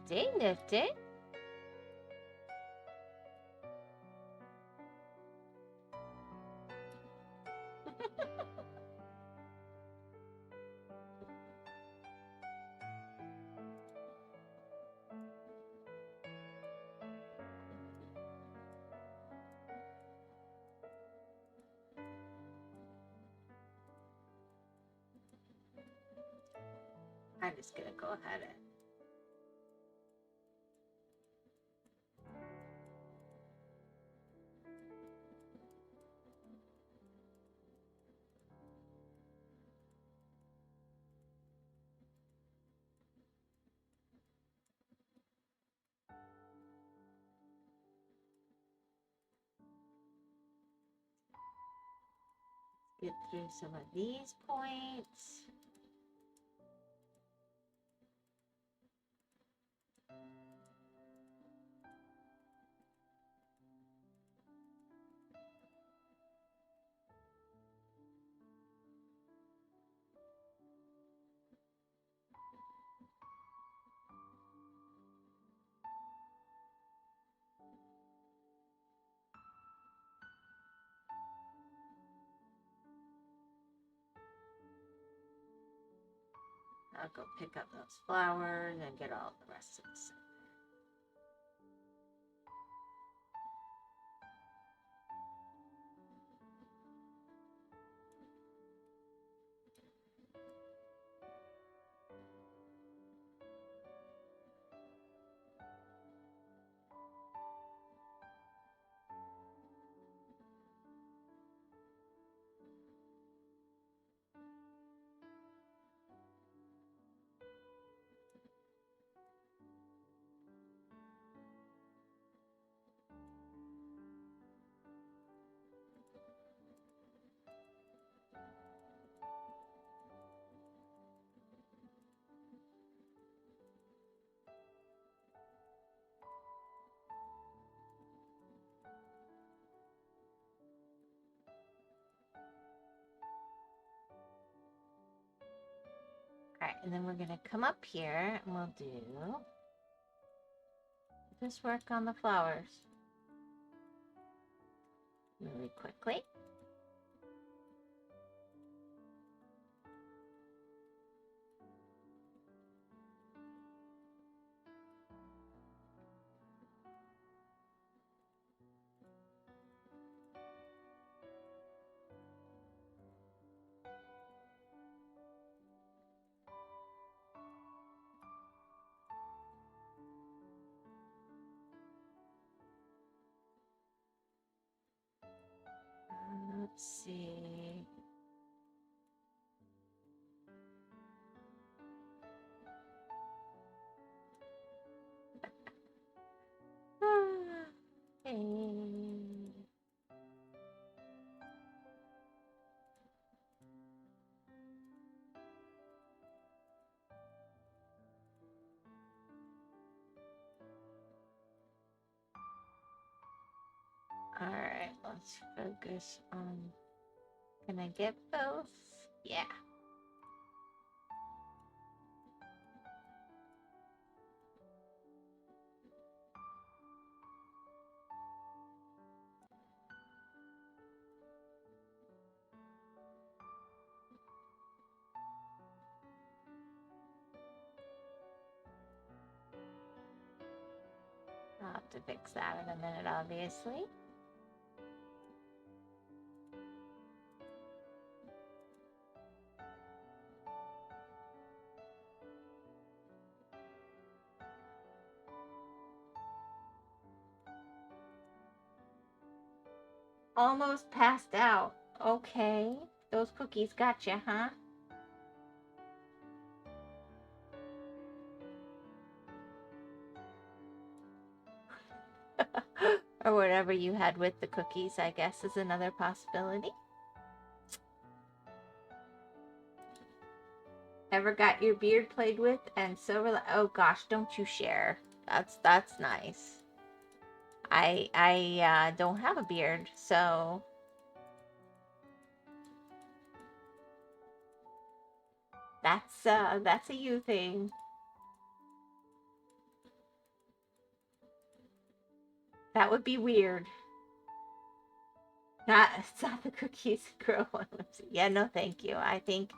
Nifty, nifty. I'm just gonna go ahead and get through some of these points. I'll go pick up those flowers and get all the rest of the stuff. Alright, and then we're gonna come up here and we'll do this work on the flowers really quickly. Let's focus on... Can I get both? Yeah. I'll have to fix that in a minute, obviously. Almost passed out. Okay. Those cookies got you, huh? Or whatever you had with the cookies, I guess, is another possibility. Ever got your beard played with and so oh gosh, don't you share. That's nice. I don't have a beard, so that's a you thing. That would be weird. It's not the cookies grow on Whimsy. Yeah, no thank you. I think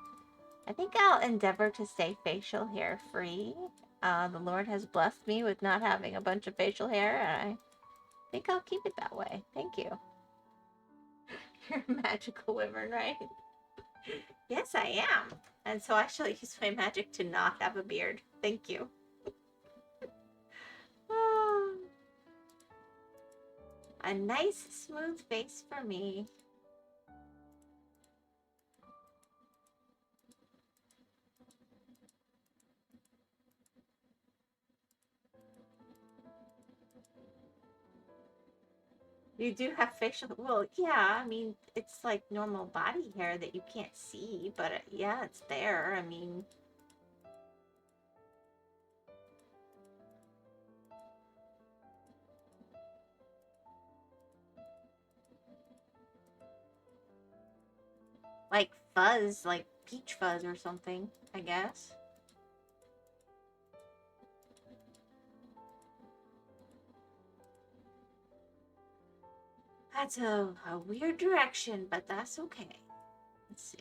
I'll endeavor to stay facial hair free. The Lord has blessed me with not having a bunch of facial hair, and I think I'll keep it that way. Thank you. You're a magical wyvern, right? Yes, I am. And so I shall use my magic to not have a beard. Thank you. A nice, smooth face for me. You do have facial... Well, yeah, I mean, it's like normal body hair that you can't see, but yeah, it's there. I mean... Like fuzz, like peach fuzz or something, I guess. That's a weird direction, but that's okay. Let's see.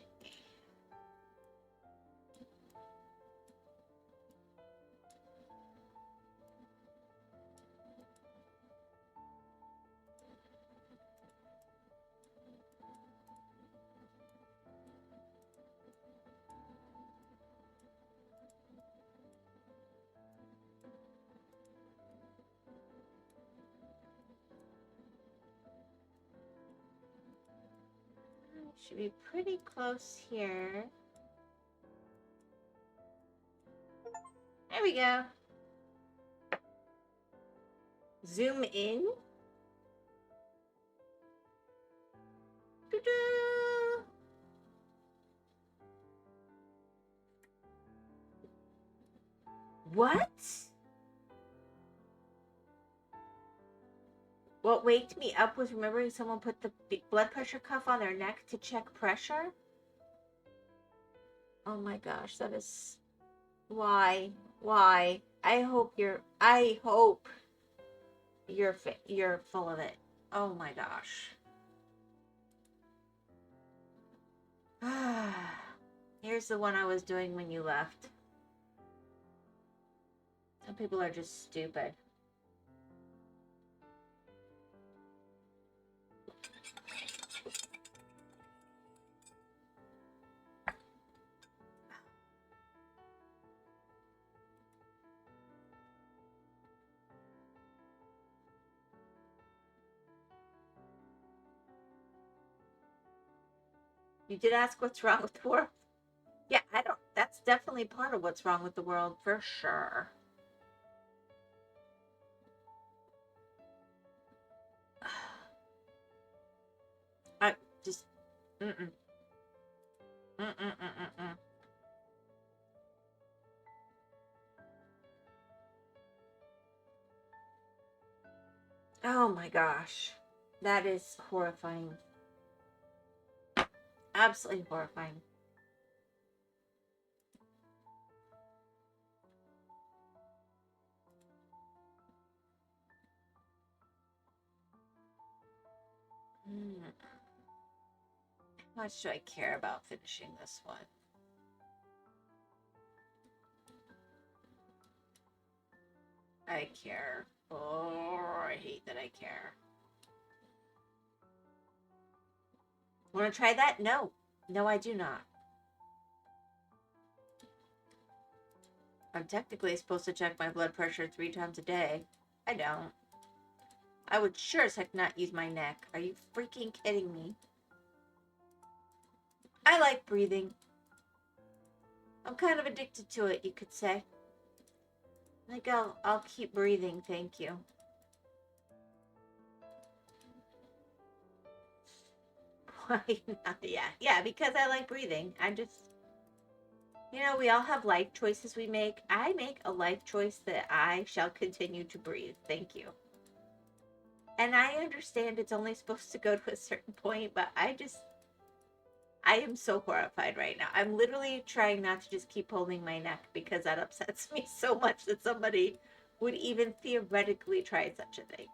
Should be pretty close here. There we go. Zoom in. Doo-doo. What? What waked me up was remembering someone put the blood pressure cuff on their neck to check pressure. Oh my gosh, that is... Why? Why? I hope you're full of it. Oh my gosh. Here's the one I was doing when you left. Some people are just stupid. You did ask what's wrong with the world? Yeah, that's definitely part of what's wrong with the world, for sure. I just... Mm-mm. Mm-mm-mm-mm-mm. Oh my gosh. That is horrifying. Absolutely horrifying. How much do I care about finishing this one? I care. Oh, I hate that I care. Want to try that? No. No, I do not. I'm technically supposed to check my blood pressure 3 times a day. I don't. I would sure as heck not use my neck. Are you freaking kidding me? I like breathing. I'm kind of addicted to it, you could say. Like, I'll keep breathing, thank you. Why not? Yeah, because I like breathing. I just, we all have life choices we make. I make a life choice that I shall continue to breathe. Thank you. And I understand it's only supposed to go to a certain point, but I am so horrified right now. I'm literally trying not to just keep holding my neck because that upsets me so much that somebody would even theoretically try such a thing.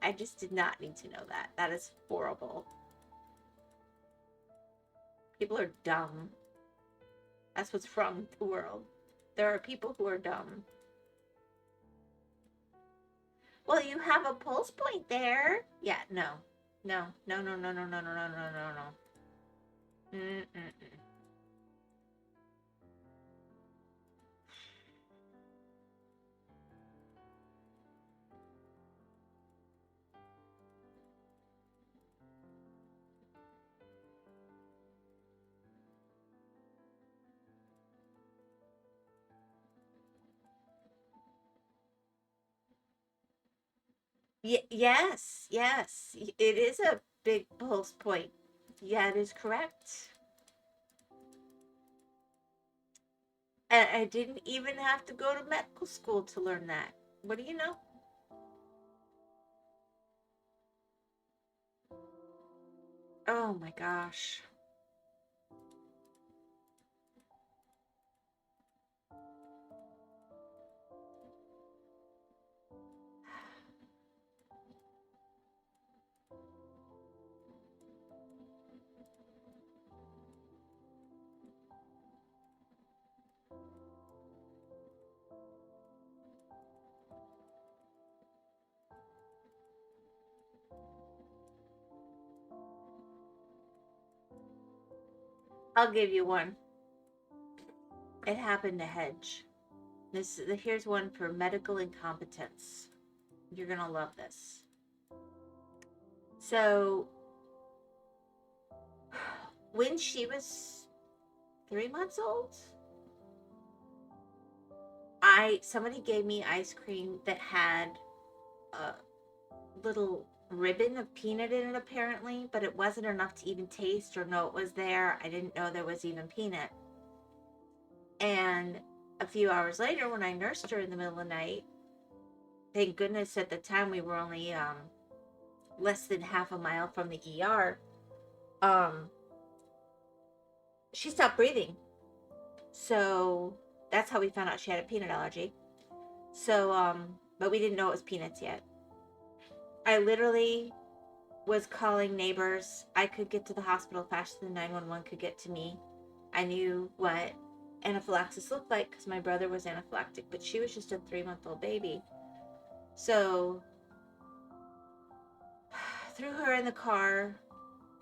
I just did not need to know that. That is horrible. People are dumb. That's what's wrong with the world. There are people who are dumb. Well, you have a pulse point there. Yeah, no. No. No, no, no, no, no, no, no, no, no, no. Mm-mm-mm. Yes, yes. It is a big pulse point. Yeah, it is correct. And I didn't even have to go to medical school to learn that. What do you know? Oh my gosh. I'll give you one. It happened to Hedge. Here's one for medical incompetence. You're gonna love this. So, when she was 3 months old, somebody gave me ice cream that had a little ribbon of peanut in it apparently, but it wasn't enough to even taste or know it was there. I didn't know there was even peanut. And a few hours later, when I nursed her in the middle of the night, thank goodness at the time we were only less than half a mile from the ER. She stopped breathing. So that's how we found out she had a peanut allergy. So, but we didn't know it was peanuts yet. I literally was calling neighbors. I could get to the hospital faster than 911 could get to me. I knew what anaphylaxis looked like because my brother was anaphylactic, but she was just a 3-month-old baby. So, threw her in the car,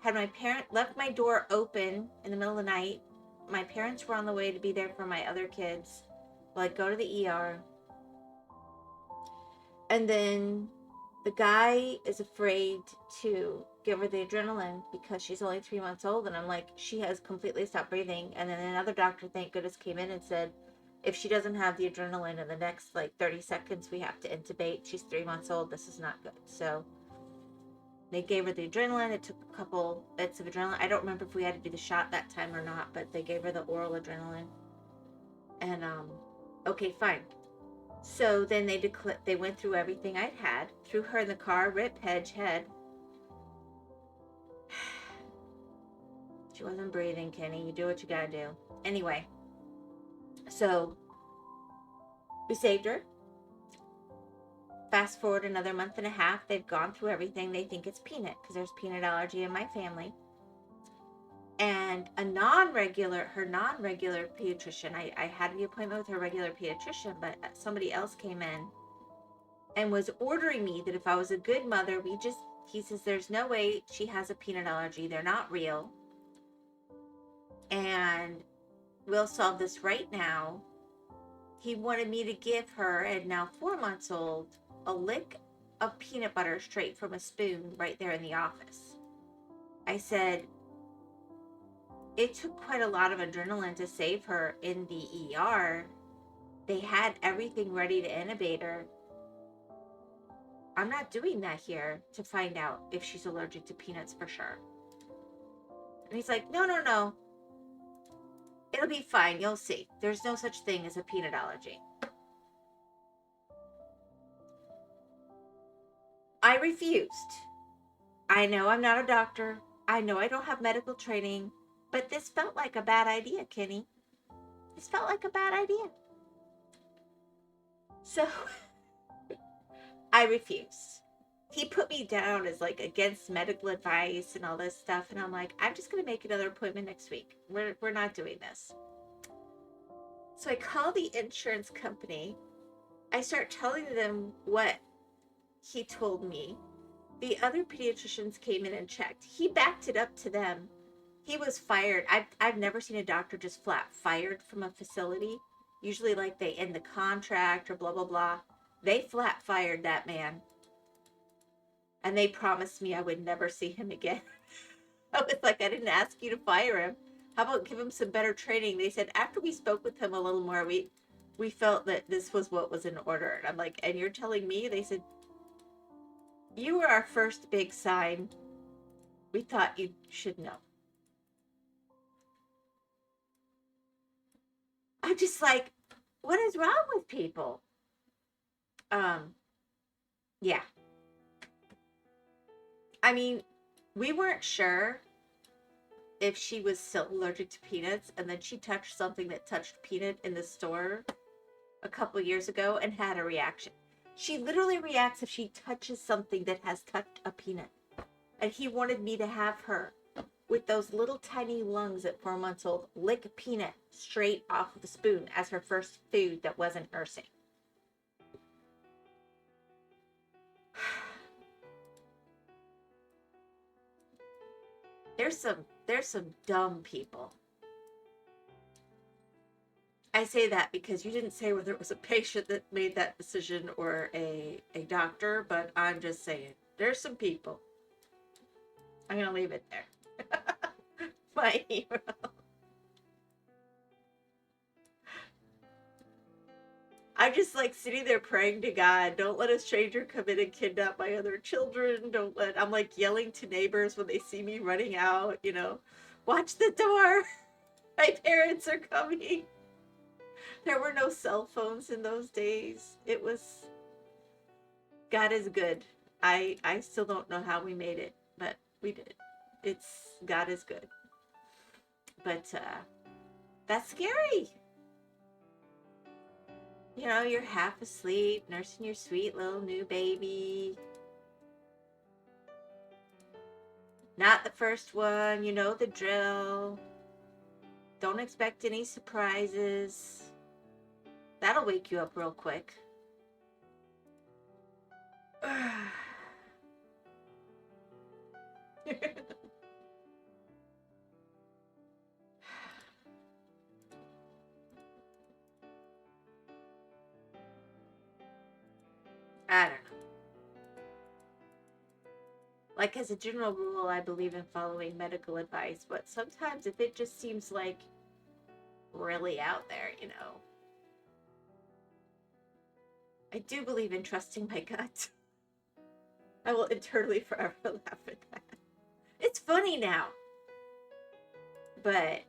had my parent left my door open in the middle of the night. My parents were on the way to be there for my other kids. Like, go to the ER. And then the guy is afraid to give her the adrenaline because she's only 3 months old. And I'm like, she has completely stopped breathing. And then another doctor, thank goodness, came in and said, if she doesn't have the adrenaline in the next 30 seconds, we have to intubate. She's 3 months old. This is not good. So they gave her the adrenaline. It took a couple bits of adrenaline. I don't remember if we had to do the shot that time or not, but they gave her the oral adrenaline. And, okay, fine. So then they went through everything I'd had, threw her in the car, rip Hedge head. She wasn't breathing, Kenny. You do what you gotta do. Anyway, so we saved her. Fast forward another month and a half. They've gone through everything. They think it's peanut because there's peanut allergy in my family. And her non-regular pediatrician, I had the appointment with her regular pediatrician, but somebody else came in and was ordering me that if I was a good mother, he says, there's no way she has a peanut allergy. They're not real. And we'll solve this right now. He wanted me to give her, and now 4 months old, a lick of peanut butter straight from a spoon right there in the office. I said, it took quite a lot of adrenaline to save her in the ER. They had everything ready to intubate her. I'm not doing that here to find out if she's allergic to peanuts for sure. And he's like, no. It'll be fine. You'll see. There's no such thing as a peanut allergy. I refused. I know I'm not a doctor. I know I don't have medical training. But this felt like a bad idea, Kenny. This felt like a bad idea. So I refused. He put me down as like against medical advice and all this stuff. And I'm like, I'm just going to make another appointment next week. We're not doing this. So I call the insurance company. I start telling them what he told me. The other pediatricians came in and checked. He backed it up to them. He was fired. I've never seen a doctor just flat fired from a facility. Usually like they end the contract or blah, blah, blah. They flat fired that man. And they promised me I would never see him again. I was like, I didn't ask you to fire him. How about give him some better training? They said after we spoke with him a little more, we felt that this was what was in order. And I'm like, and you're telling me? They said, you were our first big sign. We thought you should know. I'm just like, what is wrong with people? Yeah. I mean, we weren't sure if she was still allergic to peanuts, and then she touched something that touched peanut in the store a couple years ago and had a reaction. She literally reacts if she touches something that has touched a peanut. And he wanted me to have her, with those little tiny lungs at 4 months old, lick a peanut straight off of the spoon as her first food that wasn't nursing. There's some dumb people. I say that because you didn't say whether it was a patient that made that decision or a doctor, but I'm just saying, there's some people. I'm going to leave it there. My hero. I'm just like sitting there praying to God, don't let a stranger come in and kidnap my other children. I'm like yelling to neighbors when they see me running out, watch the door. My parents are coming. There were no cell phones in those days. It was, God is good. I still don't know how we made it, but we did. God is good. But that's scary. You're half asleep, nursing your sweet little new baby. Not the first one, you know the drill. Don't expect any surprises. That'll wake you up real quick. I don't know. Like, as a general rule, I believe in following medical advice, but sometimes if it just seems like really out there, I do believe in trusting my gut. I will eternally forever laugh at that. It's funny now. But,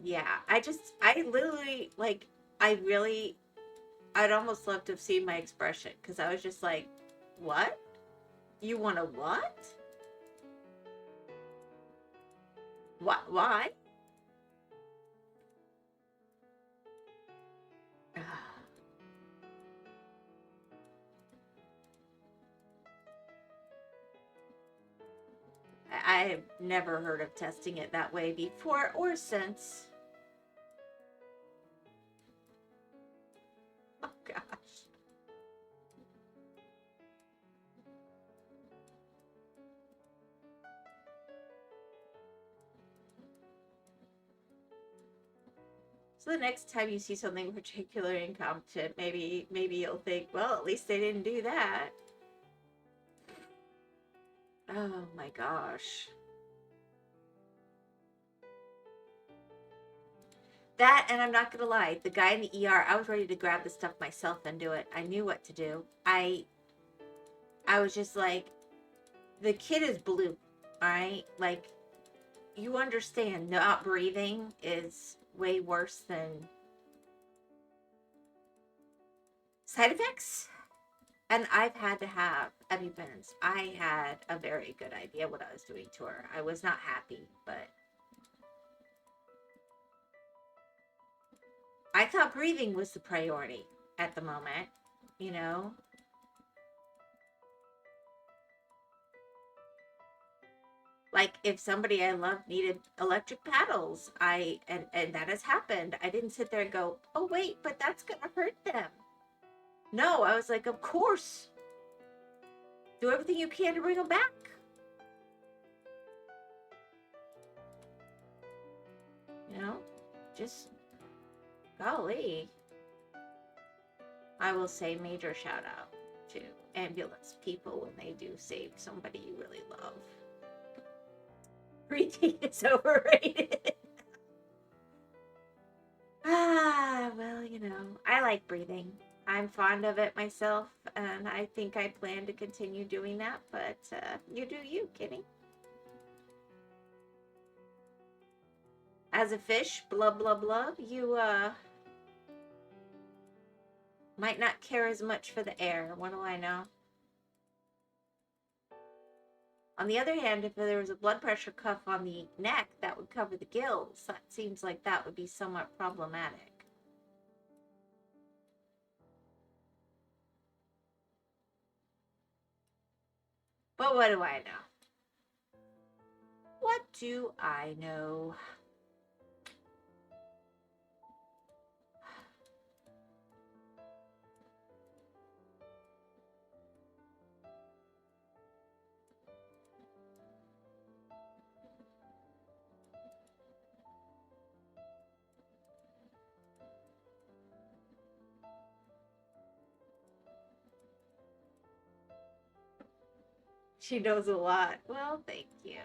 yeah, I literally, like, I'd almost love to have seen my expression, because I was just like, what? You want a what? What? Why? I've never heard of testing it that way before or since. Oh gosh. So the next time you see something particularly incompetent, maybe you'll think, well, at least they didn't do that. Oh my gosh. That, and I'm not gonna lie, the guy in the ER, I was ready to grab the stuff myself and do it. I knew what to do. I was just like, the kid is blue, alright? Like, you understand, not breathing is way worse than side effects. And I've had to have EpiPens. I had a very good idea what I was doing to her. I was not happy, but I thought breathing was the priority at the moment, you know? Like, if somebody I love needed electric paddles, and that has happened, I didn't sit there and go, oh wait, but that's gonna hurt them. No, I was like, of course. Do everything you can to bring them back. You know? Just, golly. I will say major shout out to ambulance people when they do save somebody you really love. Breathing is overrated. Well, you know, I like breathing. I'm fond of it myself, and I think I plan to continue doing that, but you do you, Kitty. As a fish, blub, blub, blub, you might not care as much for the air. What do I know? On the other hand, if there was a blood pressure cuff on the neck that would cover the gills, that seems like that would be somewhat problematic. But what do I know? What do I know? She knows a lot. Well, thank you.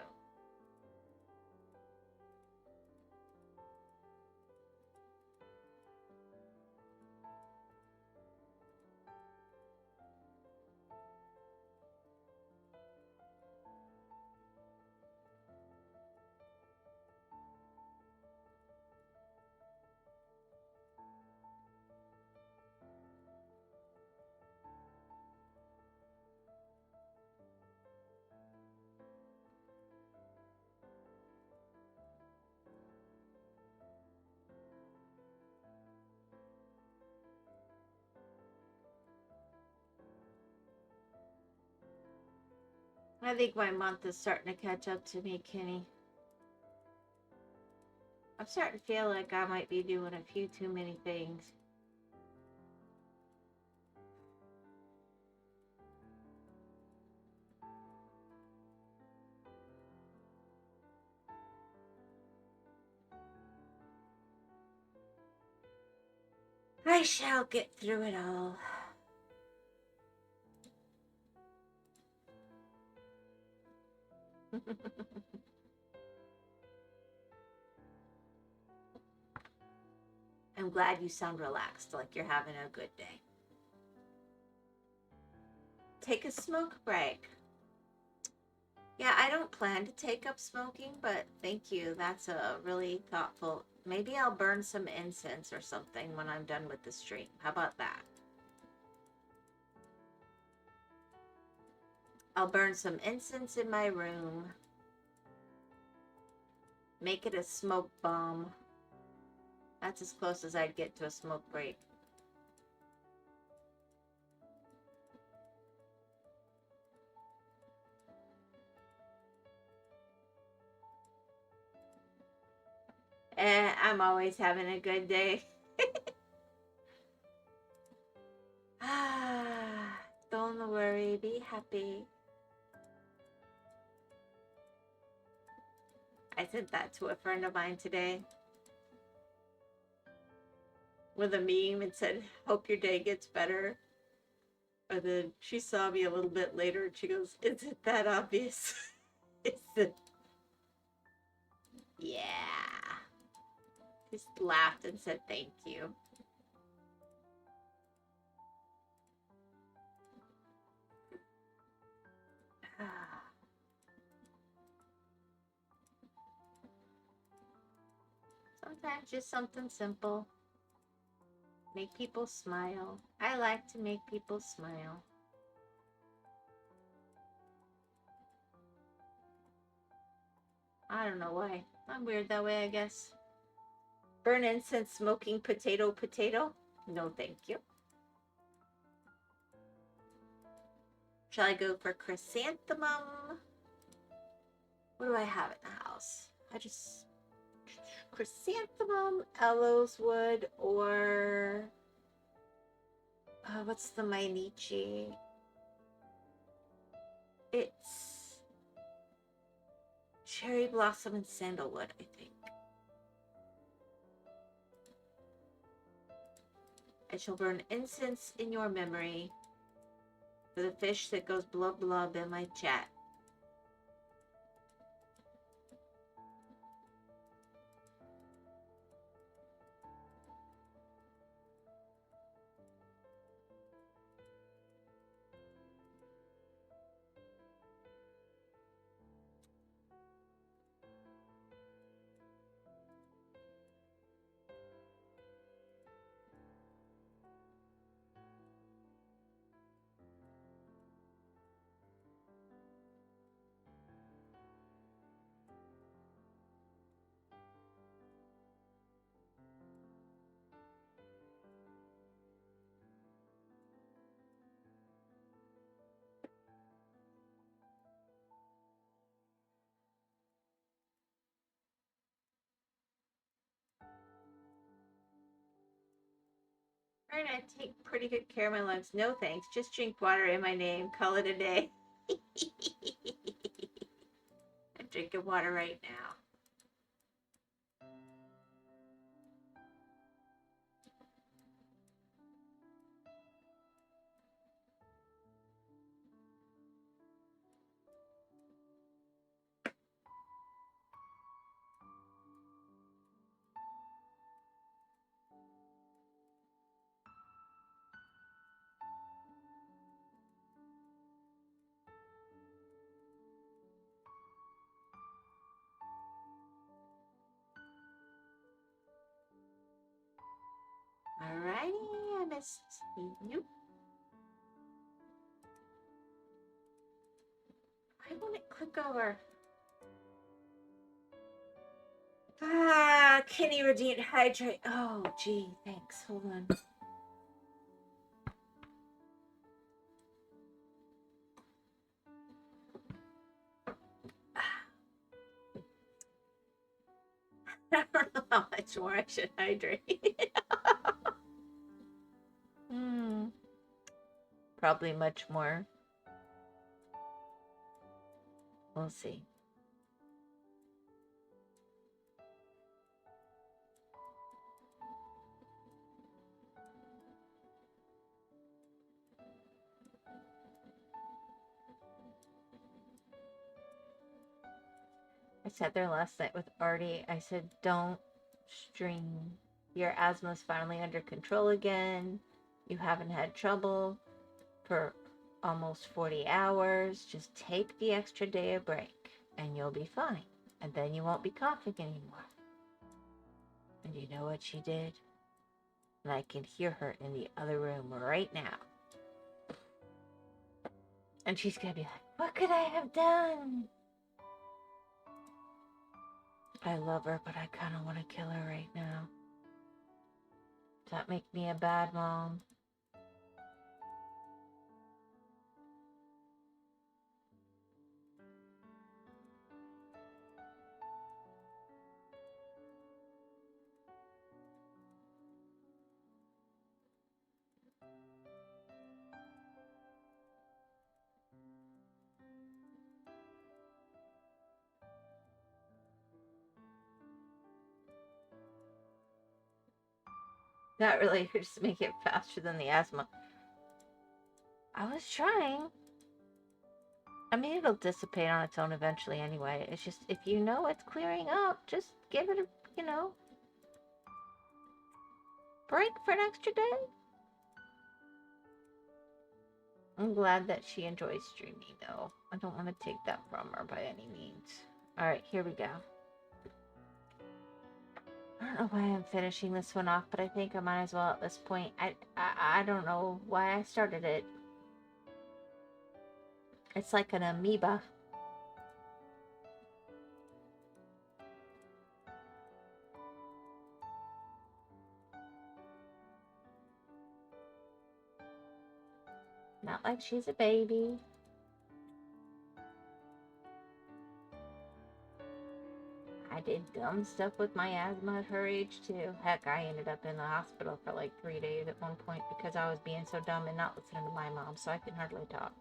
I think my month is starting to catch up to me, Kenny. I'm starting to feel like I might be doing a few too many things. I shall get through it all. I'm glad you sound relaxed, like you're having a good day. Take a smoke break. Yeah, I don't plan to take up smoking, but thank you. That's a really thoughtful... Maybe I'll burn some incense or something when I'm done with the stream. How about that? I'll burn some incense in my room. Make it a smoke bomb. That's as close as I'd get to a smoke break. I'm always having a good day. Don't worry, be happy. I sent that to a friend of mine today with a meme. It said, hope your day gets better. And then she saw me a little bit later and she goes, is it that obvious? Is it? Yeah. Just laughed and said thank you. Sometimes just something simple. Make people smile. I like to make people smile. I don't know why. I'm weird that way, I guess. Burn incense, smoking potato. No, thank you. Shall I go for chrysanthemum? What do I have in the house? Chrysanthemum, aloes wood, or what's the Mainichi? It's cherry blossom and sandalwood, I think. I shall burn incense in your memory for the fish that goes blub blub in my chat. And I take pretty good care of my lungs. No thanks. Just drink water in my name. Call it a day. I'm drinking water right now. Alrighty, I missed you. Why won't it click over? Kenny redeemed hydrate. Oh, gee, thanks. Hold on. I don't know how much more I should hydrate. Probably much more. We'll see. I sat there last night with Artie. I said, don't stream. Your asthma's finally under control again. You haven't had trouble for almost 40 hours. Just take the extra day of break and you'll be fine. And then you won't be coughing anymore. And you know what she did? And I can hear her in the other room right now. And she's gonna be like, what could I have done? I love her, but I kind of want to kill her right now. Does that make me a bad mom? Not really, just make it faster than the asthma. I was trying. I mean, it'll dissipate on its own eventually anyway. It's just, if you know it's clearing up, just give it a, break for an extra day. I'm glad that she enjoys streaming, though. I don't want to take that from her by any means. Alright, here we go. I don't know why I'm finishing this one off, but I think I might as well at this point. I don't know why I started it. It's like an amoeba. Not like she's a baby. I did dumb stuff with my asthma at her age too. Heck, I ended up in the hospital for like 3 days at one point because I was being so dumb and not listening to my mom, so I can hardly talk.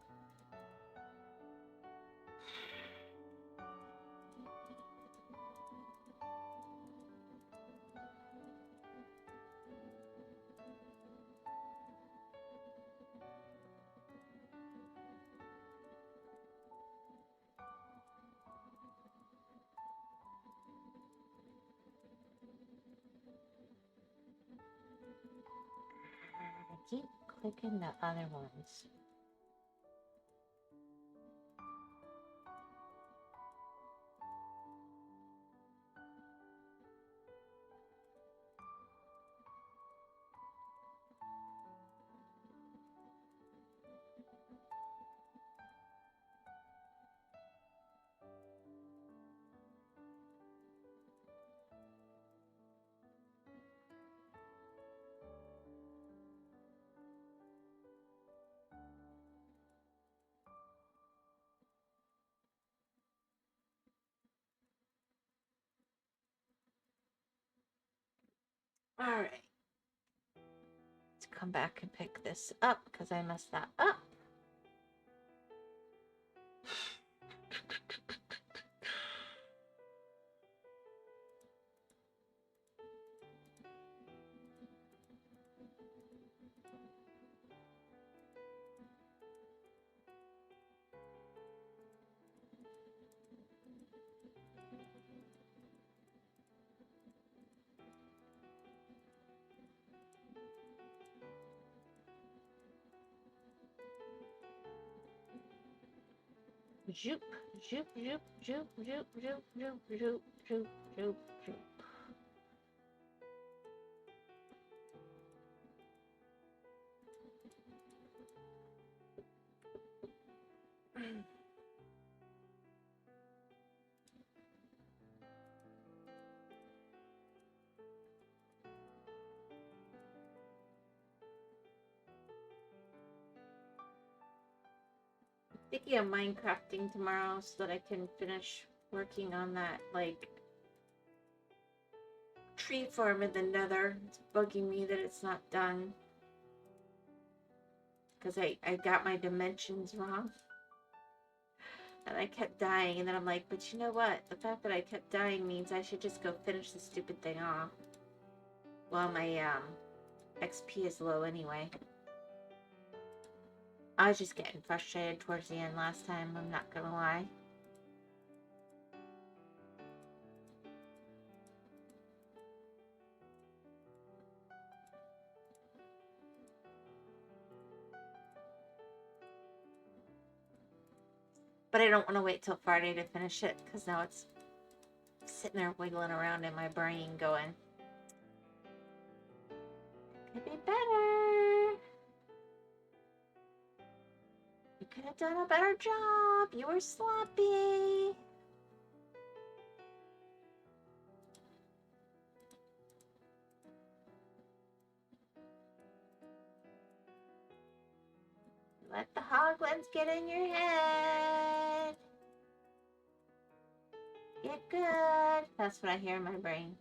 I keep clicking the other ones. Alright. Let's come back and pick this up because I messed that up. Zoop, zoop, zoop, zoop, zoop, zoop, zoop, zoop, zoop, zoop, zoop. Thinking of Minecrafting tomorrow so that I can finish working on that, like, tree farm in the nether. It's bugging me that it's not done. Because I got my dimensions wrong. And I kept dying, and then I'm like, but you know what? The fact that I kept dying means I should just go finish the stupid thing off. While my, XP is low anyway. I was just getting frustrated towards the end last time, I'm not gonna lie. But I don't want to wait till Friday to finish it, because now it's sitting there wiggling around in my brain going, could be better. You could have done a better job. You were sloppy. dog ones get in your head. Get good. That's what I hear in my brain.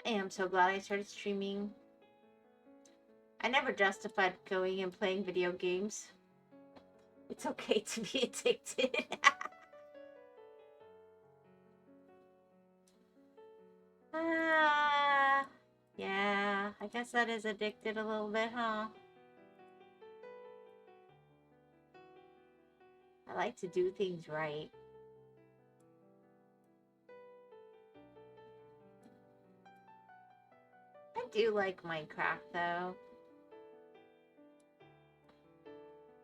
I am so glad I started streaming. I never justified going and playing video games. It's okay to be addicted. Yeah, I guess that is addicted a little bit, huh? I like to do things right. I do like Minecraft, though.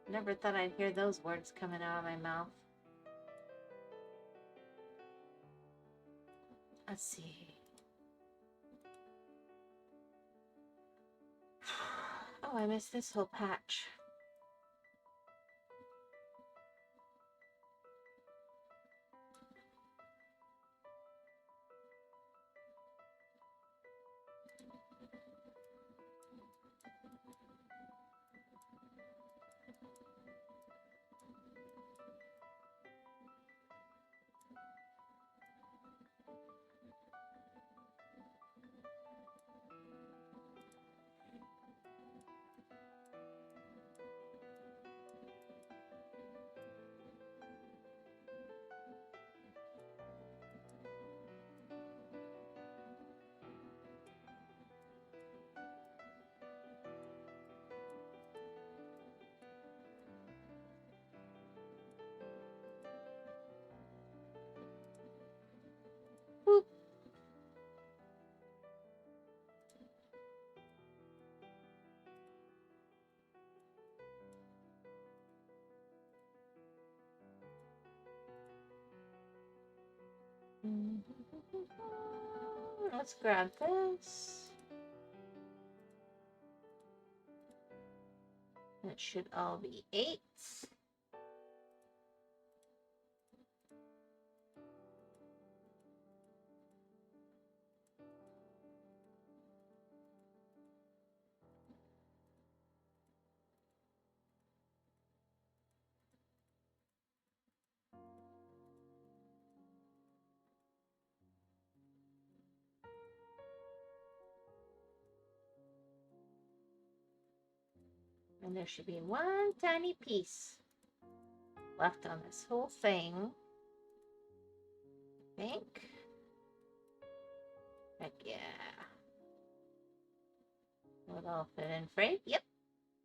Never thought I'd hear those words coming out of my mouth. Let's see. Oh, I missed this whole patch. Boop. Let's grab this. That should all be 8. And there should be one tiny piece left on this whole thing. I think. Heck yeah. Will it all fit in frame? Yep.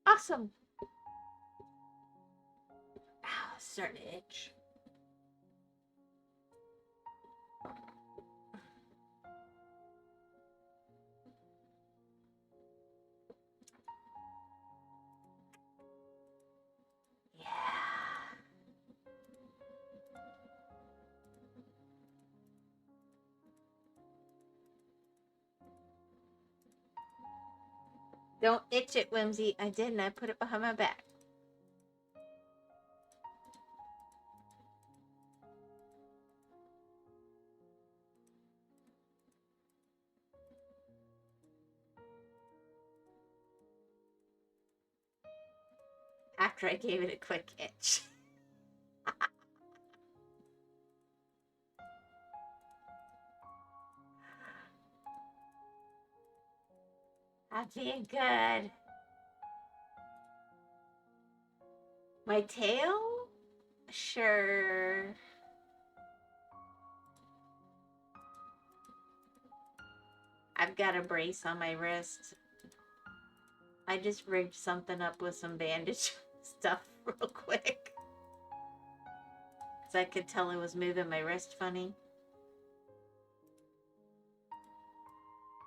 Awesome. Ow, it's starting to itch. Don't itch it, Whimsy. I didn't. I put it behind my back. After I gave it a quick itch. I'm being good. My tail? Sure. I've got a brace on my wrist. I just rigged something up with some bandage stuff real quick. Because I could tell it was moving my wrist funny.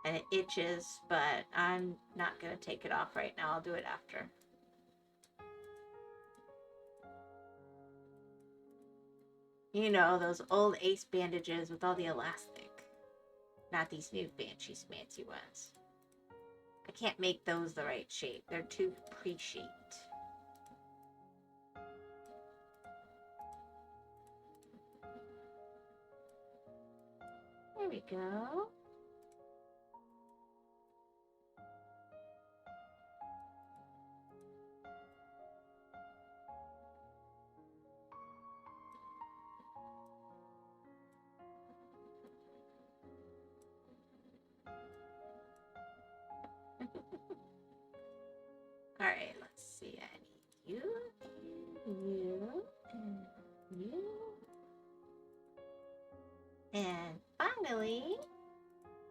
And it itches, but I'm not going to take it off right now. I'll do it after. You know, those old ace bandages with all the elastic. Not these new fancy ones. I can't make those the right shape. They're too pre-shaped. There we go. Alright, let's see. I need you, and you, and you. And finally,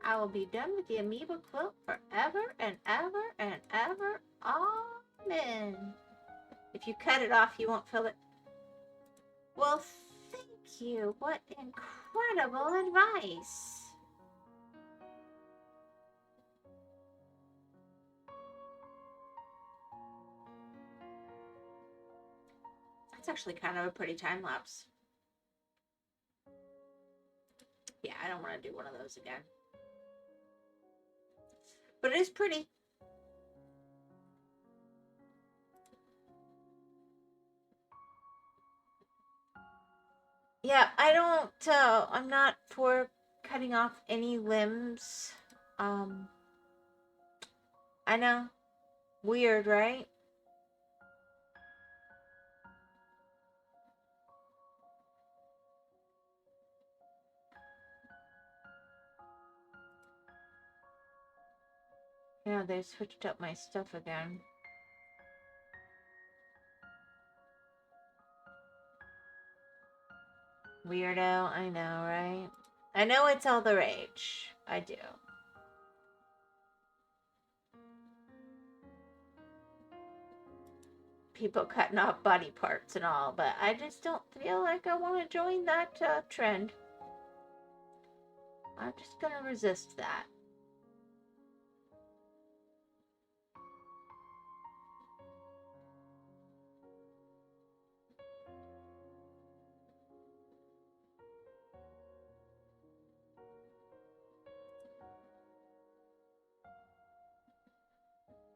I will be done with the amoeba quilt forever and ever and ever. Amen. If you cut it off, you won't feel it. Well, thank you. What incredible advice. That's actually kind of a pretty time lapse. Yeah, I don't want to do one of those again. But it is pretty. Yeah, I don't, I'm not for cutting off any limbs. I know. Weird, right? Yeah, they switched up my stuff again. Weirdo, I know, right? I know it's all the rage. I do. People cutting off body parts and all, but I just don't feel like I want to join that trend. I'm just gonna resist that.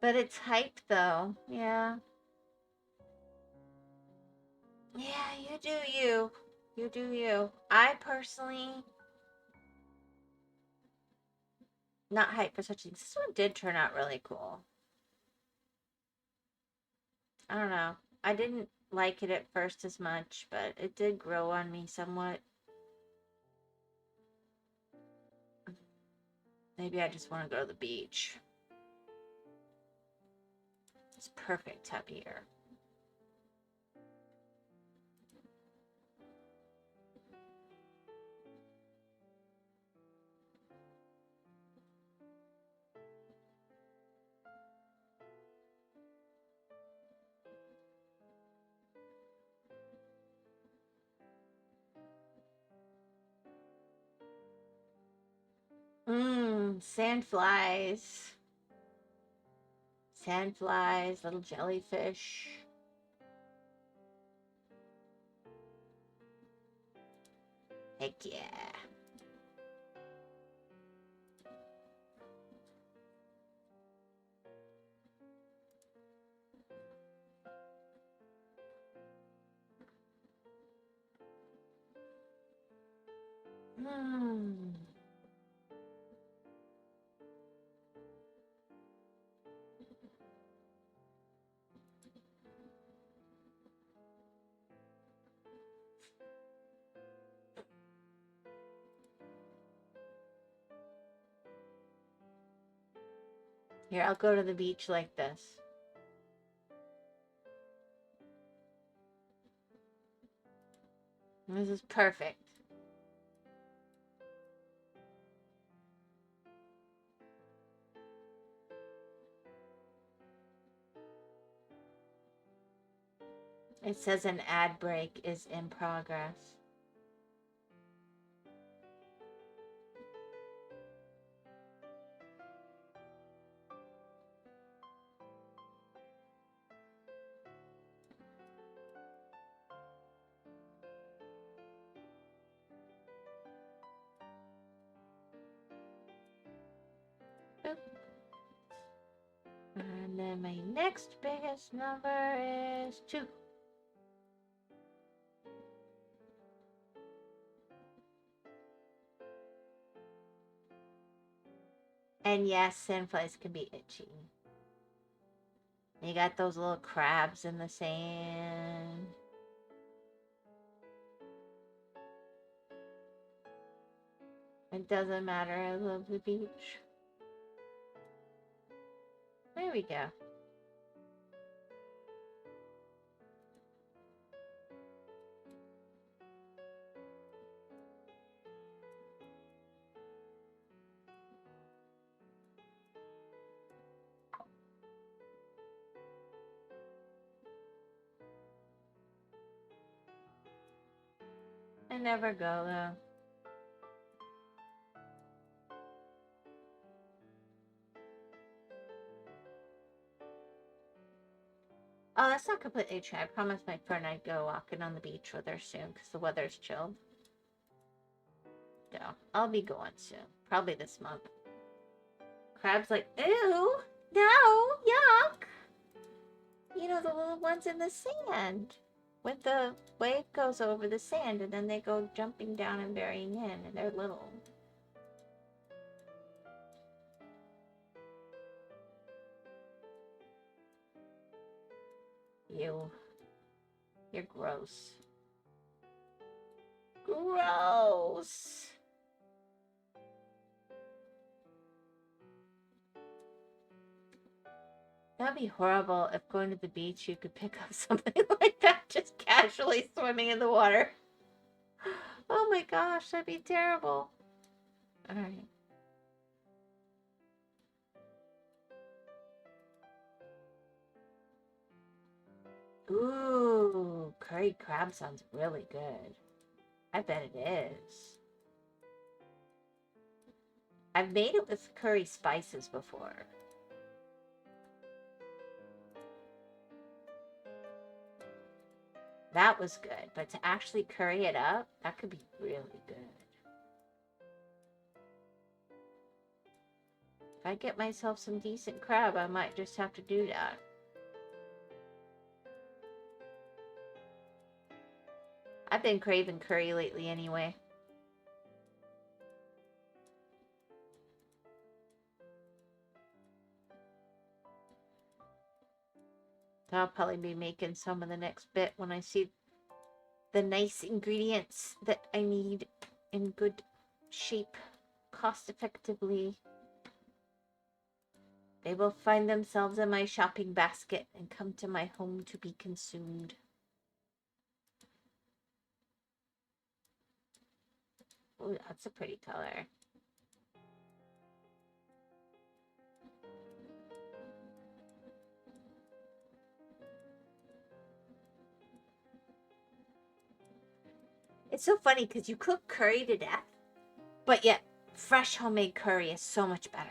But it's hype though. Yeah. Yeah, you do you. You do you. I personally not hype for such things. This one did turn out really cool. I don't know. I didn't like it at first as much, but it did grow on me somewhat. Maybe I just want to go to the beach. It's perfect up here. Sandflies. Sandflies, little jellyfish. Heck yeah. Here, I'll go to the beach like this. This is perfect. It says an ad break is in progress. next biggest number is 2. And yes, sandflies can be itchy. You got those little crabs in the sand. It doesn't matter, I love the beach. There we go. I never go though. Oh, that's not completely true. I promised my friend I'd go walking on the beach with her soon because the weather's chilled. So, I'll be going soon. Probably this month. Crab's like, ew, no, yuck. You know, the little ones in the sand. With the wave goes over the sand and then they go jumping down and burying in and they're little. Ew. You're gross. Gross. That'd be horrible if going to the beach you could pick up something like that just casually swimming in the water. Oh my gosh, that'd be terrible. Alright. Ooh, curried crab sounds really good. I bet it is. I've made it with curry spices before. That was good, but to actually curry it up, that could be really good. If I get myself some decent crab, I might just have to do that. I've been craving curry lately anyway. I'll probably be making some of the next bit when I see the nice ingredients that I need in good shape, cost effectively. They will find themselves in my shopping basket and come to my home to be consumed. Ooh, that's a pretty color. It's so funny because you cook curry to death, but yet fresh homemade curry is so much better.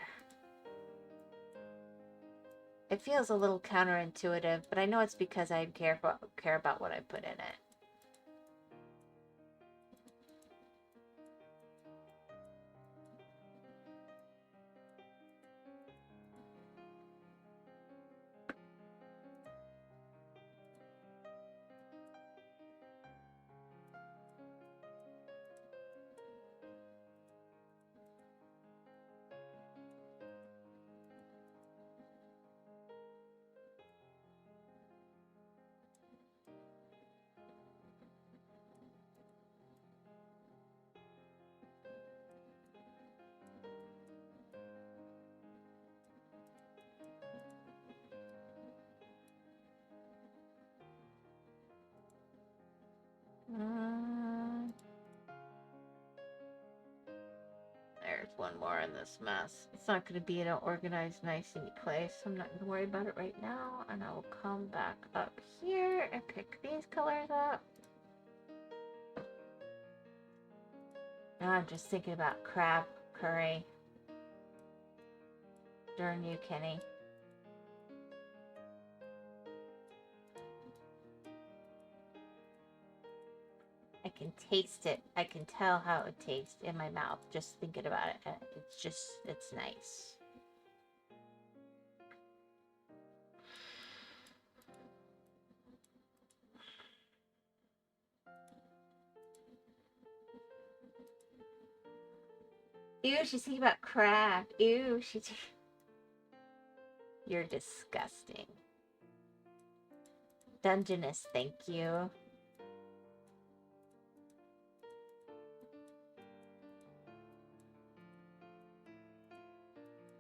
It feels a little counterintuitive, but I know it's because I care about what I put in it. There's one more in this mess. It's not going to be in an organized, nice, neat place. I'm not going to worry about it right now. And I will come back up here and pick these colors up. Now I'm just thinking about crab curry. Darn you, Kenny. I can taste it. I can tell how it tastes in my mouth just thinking about it. It's nice. Ew, she's thinking about crab. Ew, she's... You're disgusting. Dungeness, thank you.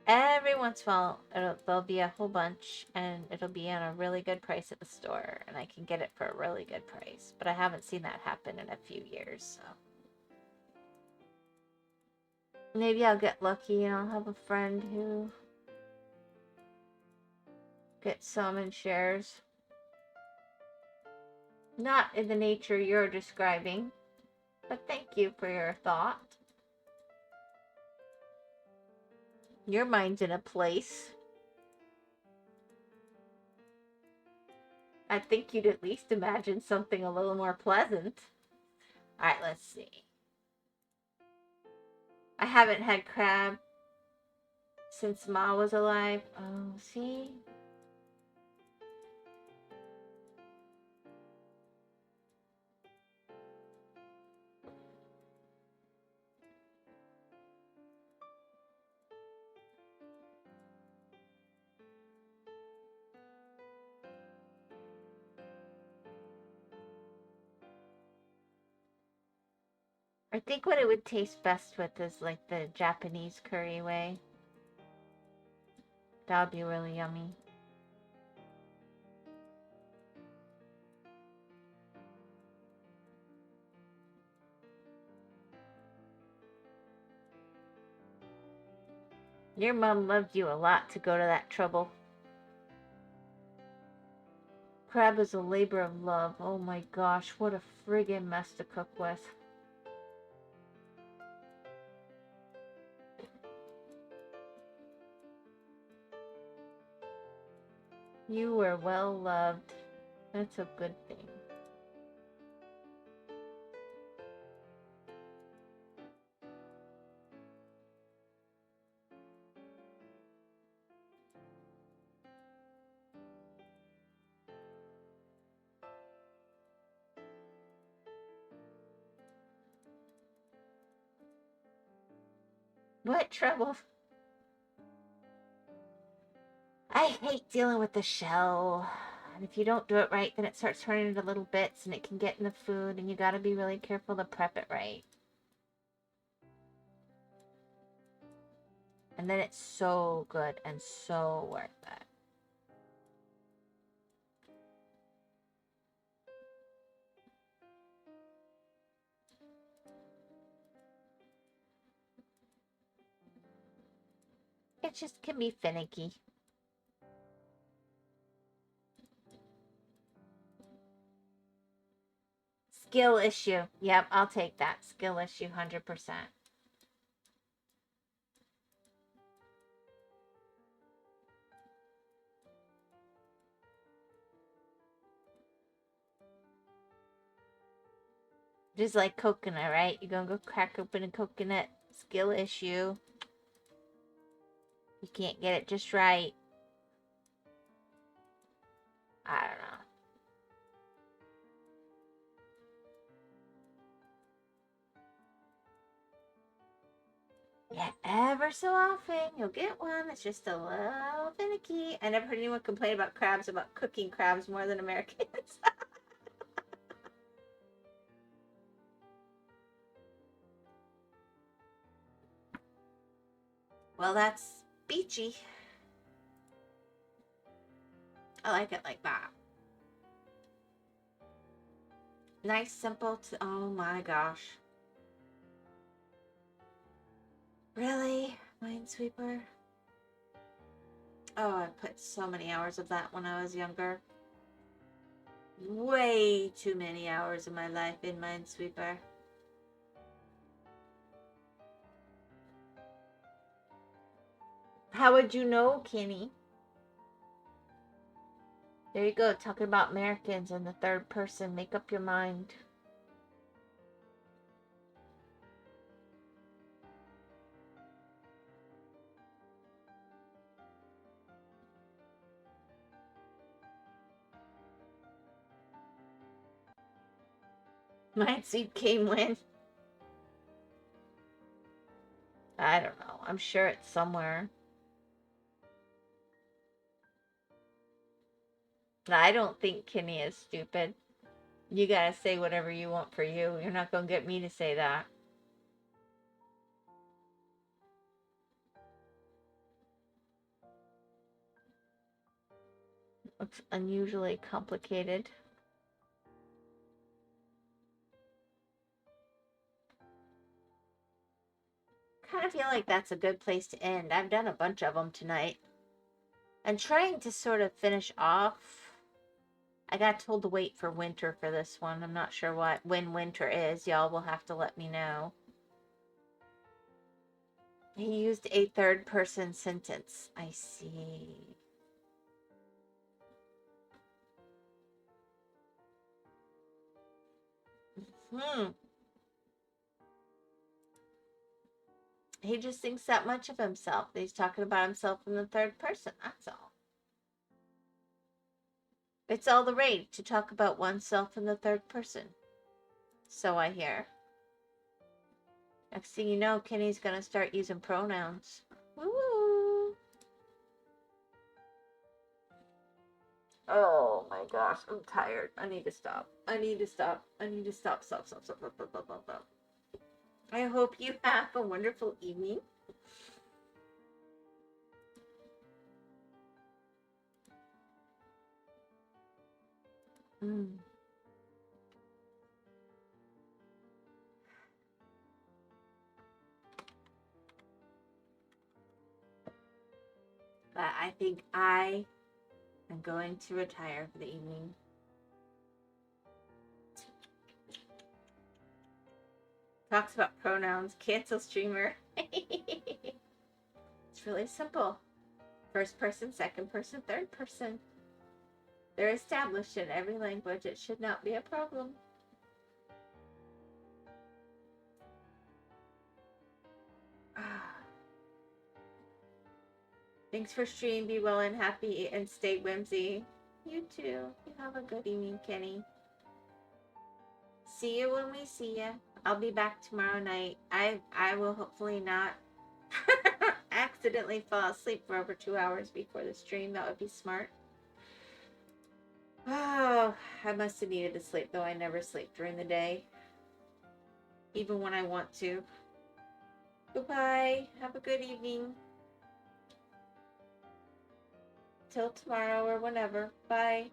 Every once in a while, there'll be a whole bunch, and it'll be on a really good price at the store, and I can get it for a really good price. But I haven't seen that happen in a few years, so... Maybe I'll get lucky and I'll have a friend who gets some and shares. Not in the nature you're describing, but thank you for your thought. Your mind's in a place. I think you'd at least imagine something a little more pleasant. Alright, let's see. I haven't had crab since Ma was alive. Oh, see? I think what it would taste best with is like the Japanese curry way. That would be really yummy. Your mom loved you a lot to go to that trouble. Crab is a labor of love. Oh my gosh, what a friggin' mess to cook with. You were well loved. That's a good thing. What trouble? I hate dealing with the shell. And if you don't do it right, then it starts turning into little bits and it can get in the food, and you gotta be really careful to prep it right. And then it's so good and so worth it. It just can be finicky. Skill issue. Yep, I'll take that. Skill issue, 100%. Just like coconut, right? You're gonna go crack open a coconut. Skill issue. You can't get it just right. I don't know. Yeah, ever so often you'll get one. It's just a little finicky. I never heard anyone complain about crabs, about cooking crabs more than Americans. Well, that's beachy. I like it like that. Nice, simple. Oh my gosh. Really? Minesweeper? Oh, I put so many hours of that when I was younger. Way too many hours of my life in Minesweeper. How would you know, Kenny? There you go, talking about Americans in the third person. Make up your mind. Minesweep came when? I don't know. I'm sure it's somewhere. I don't think Kenny is stupid. You gotta say whatever you want for you. You're not gonna get me to say that. Looks unusually complicated. Kind of feel like that's a good place to end. I've done a bunch of them tonight. I'm trying to sort of finish off. I got told to wait for winter for this one. I'm not sure when winter is. Y'all will have to let me know. He used a third person sentence. I see. He just thinks that much of himself. He's talking about himself in the third person. That's all. It's all the rage to talk about oneself in the third person. So I hear. Next thing you know, Kenny's gonna start using pronouns. Woo! Oh my gosh, I'm tired. I need to stop. I need to stop. I need to stop. Stop. I hope you have a wonderful evening. But I think I am going to retire for the evening. Talks about pronouns. Cancel streamer. It's really simple. First person, second person, third person. They're established in every language. It should not be a problem. Thanks for streaming. Be well and happy and stay whimsy. You too. You have a good evening, Kenny. See you when we see you. I'll be back tomorrow night. I will hopefully not accidentally fall asleep for over 2 hours before the stream. That would be smart. Oh, I must have needed to sleep, though I never sleep during the day. Even when I want to. Goodbye. Have a good evening. Till tomorrow or whenever. Bye.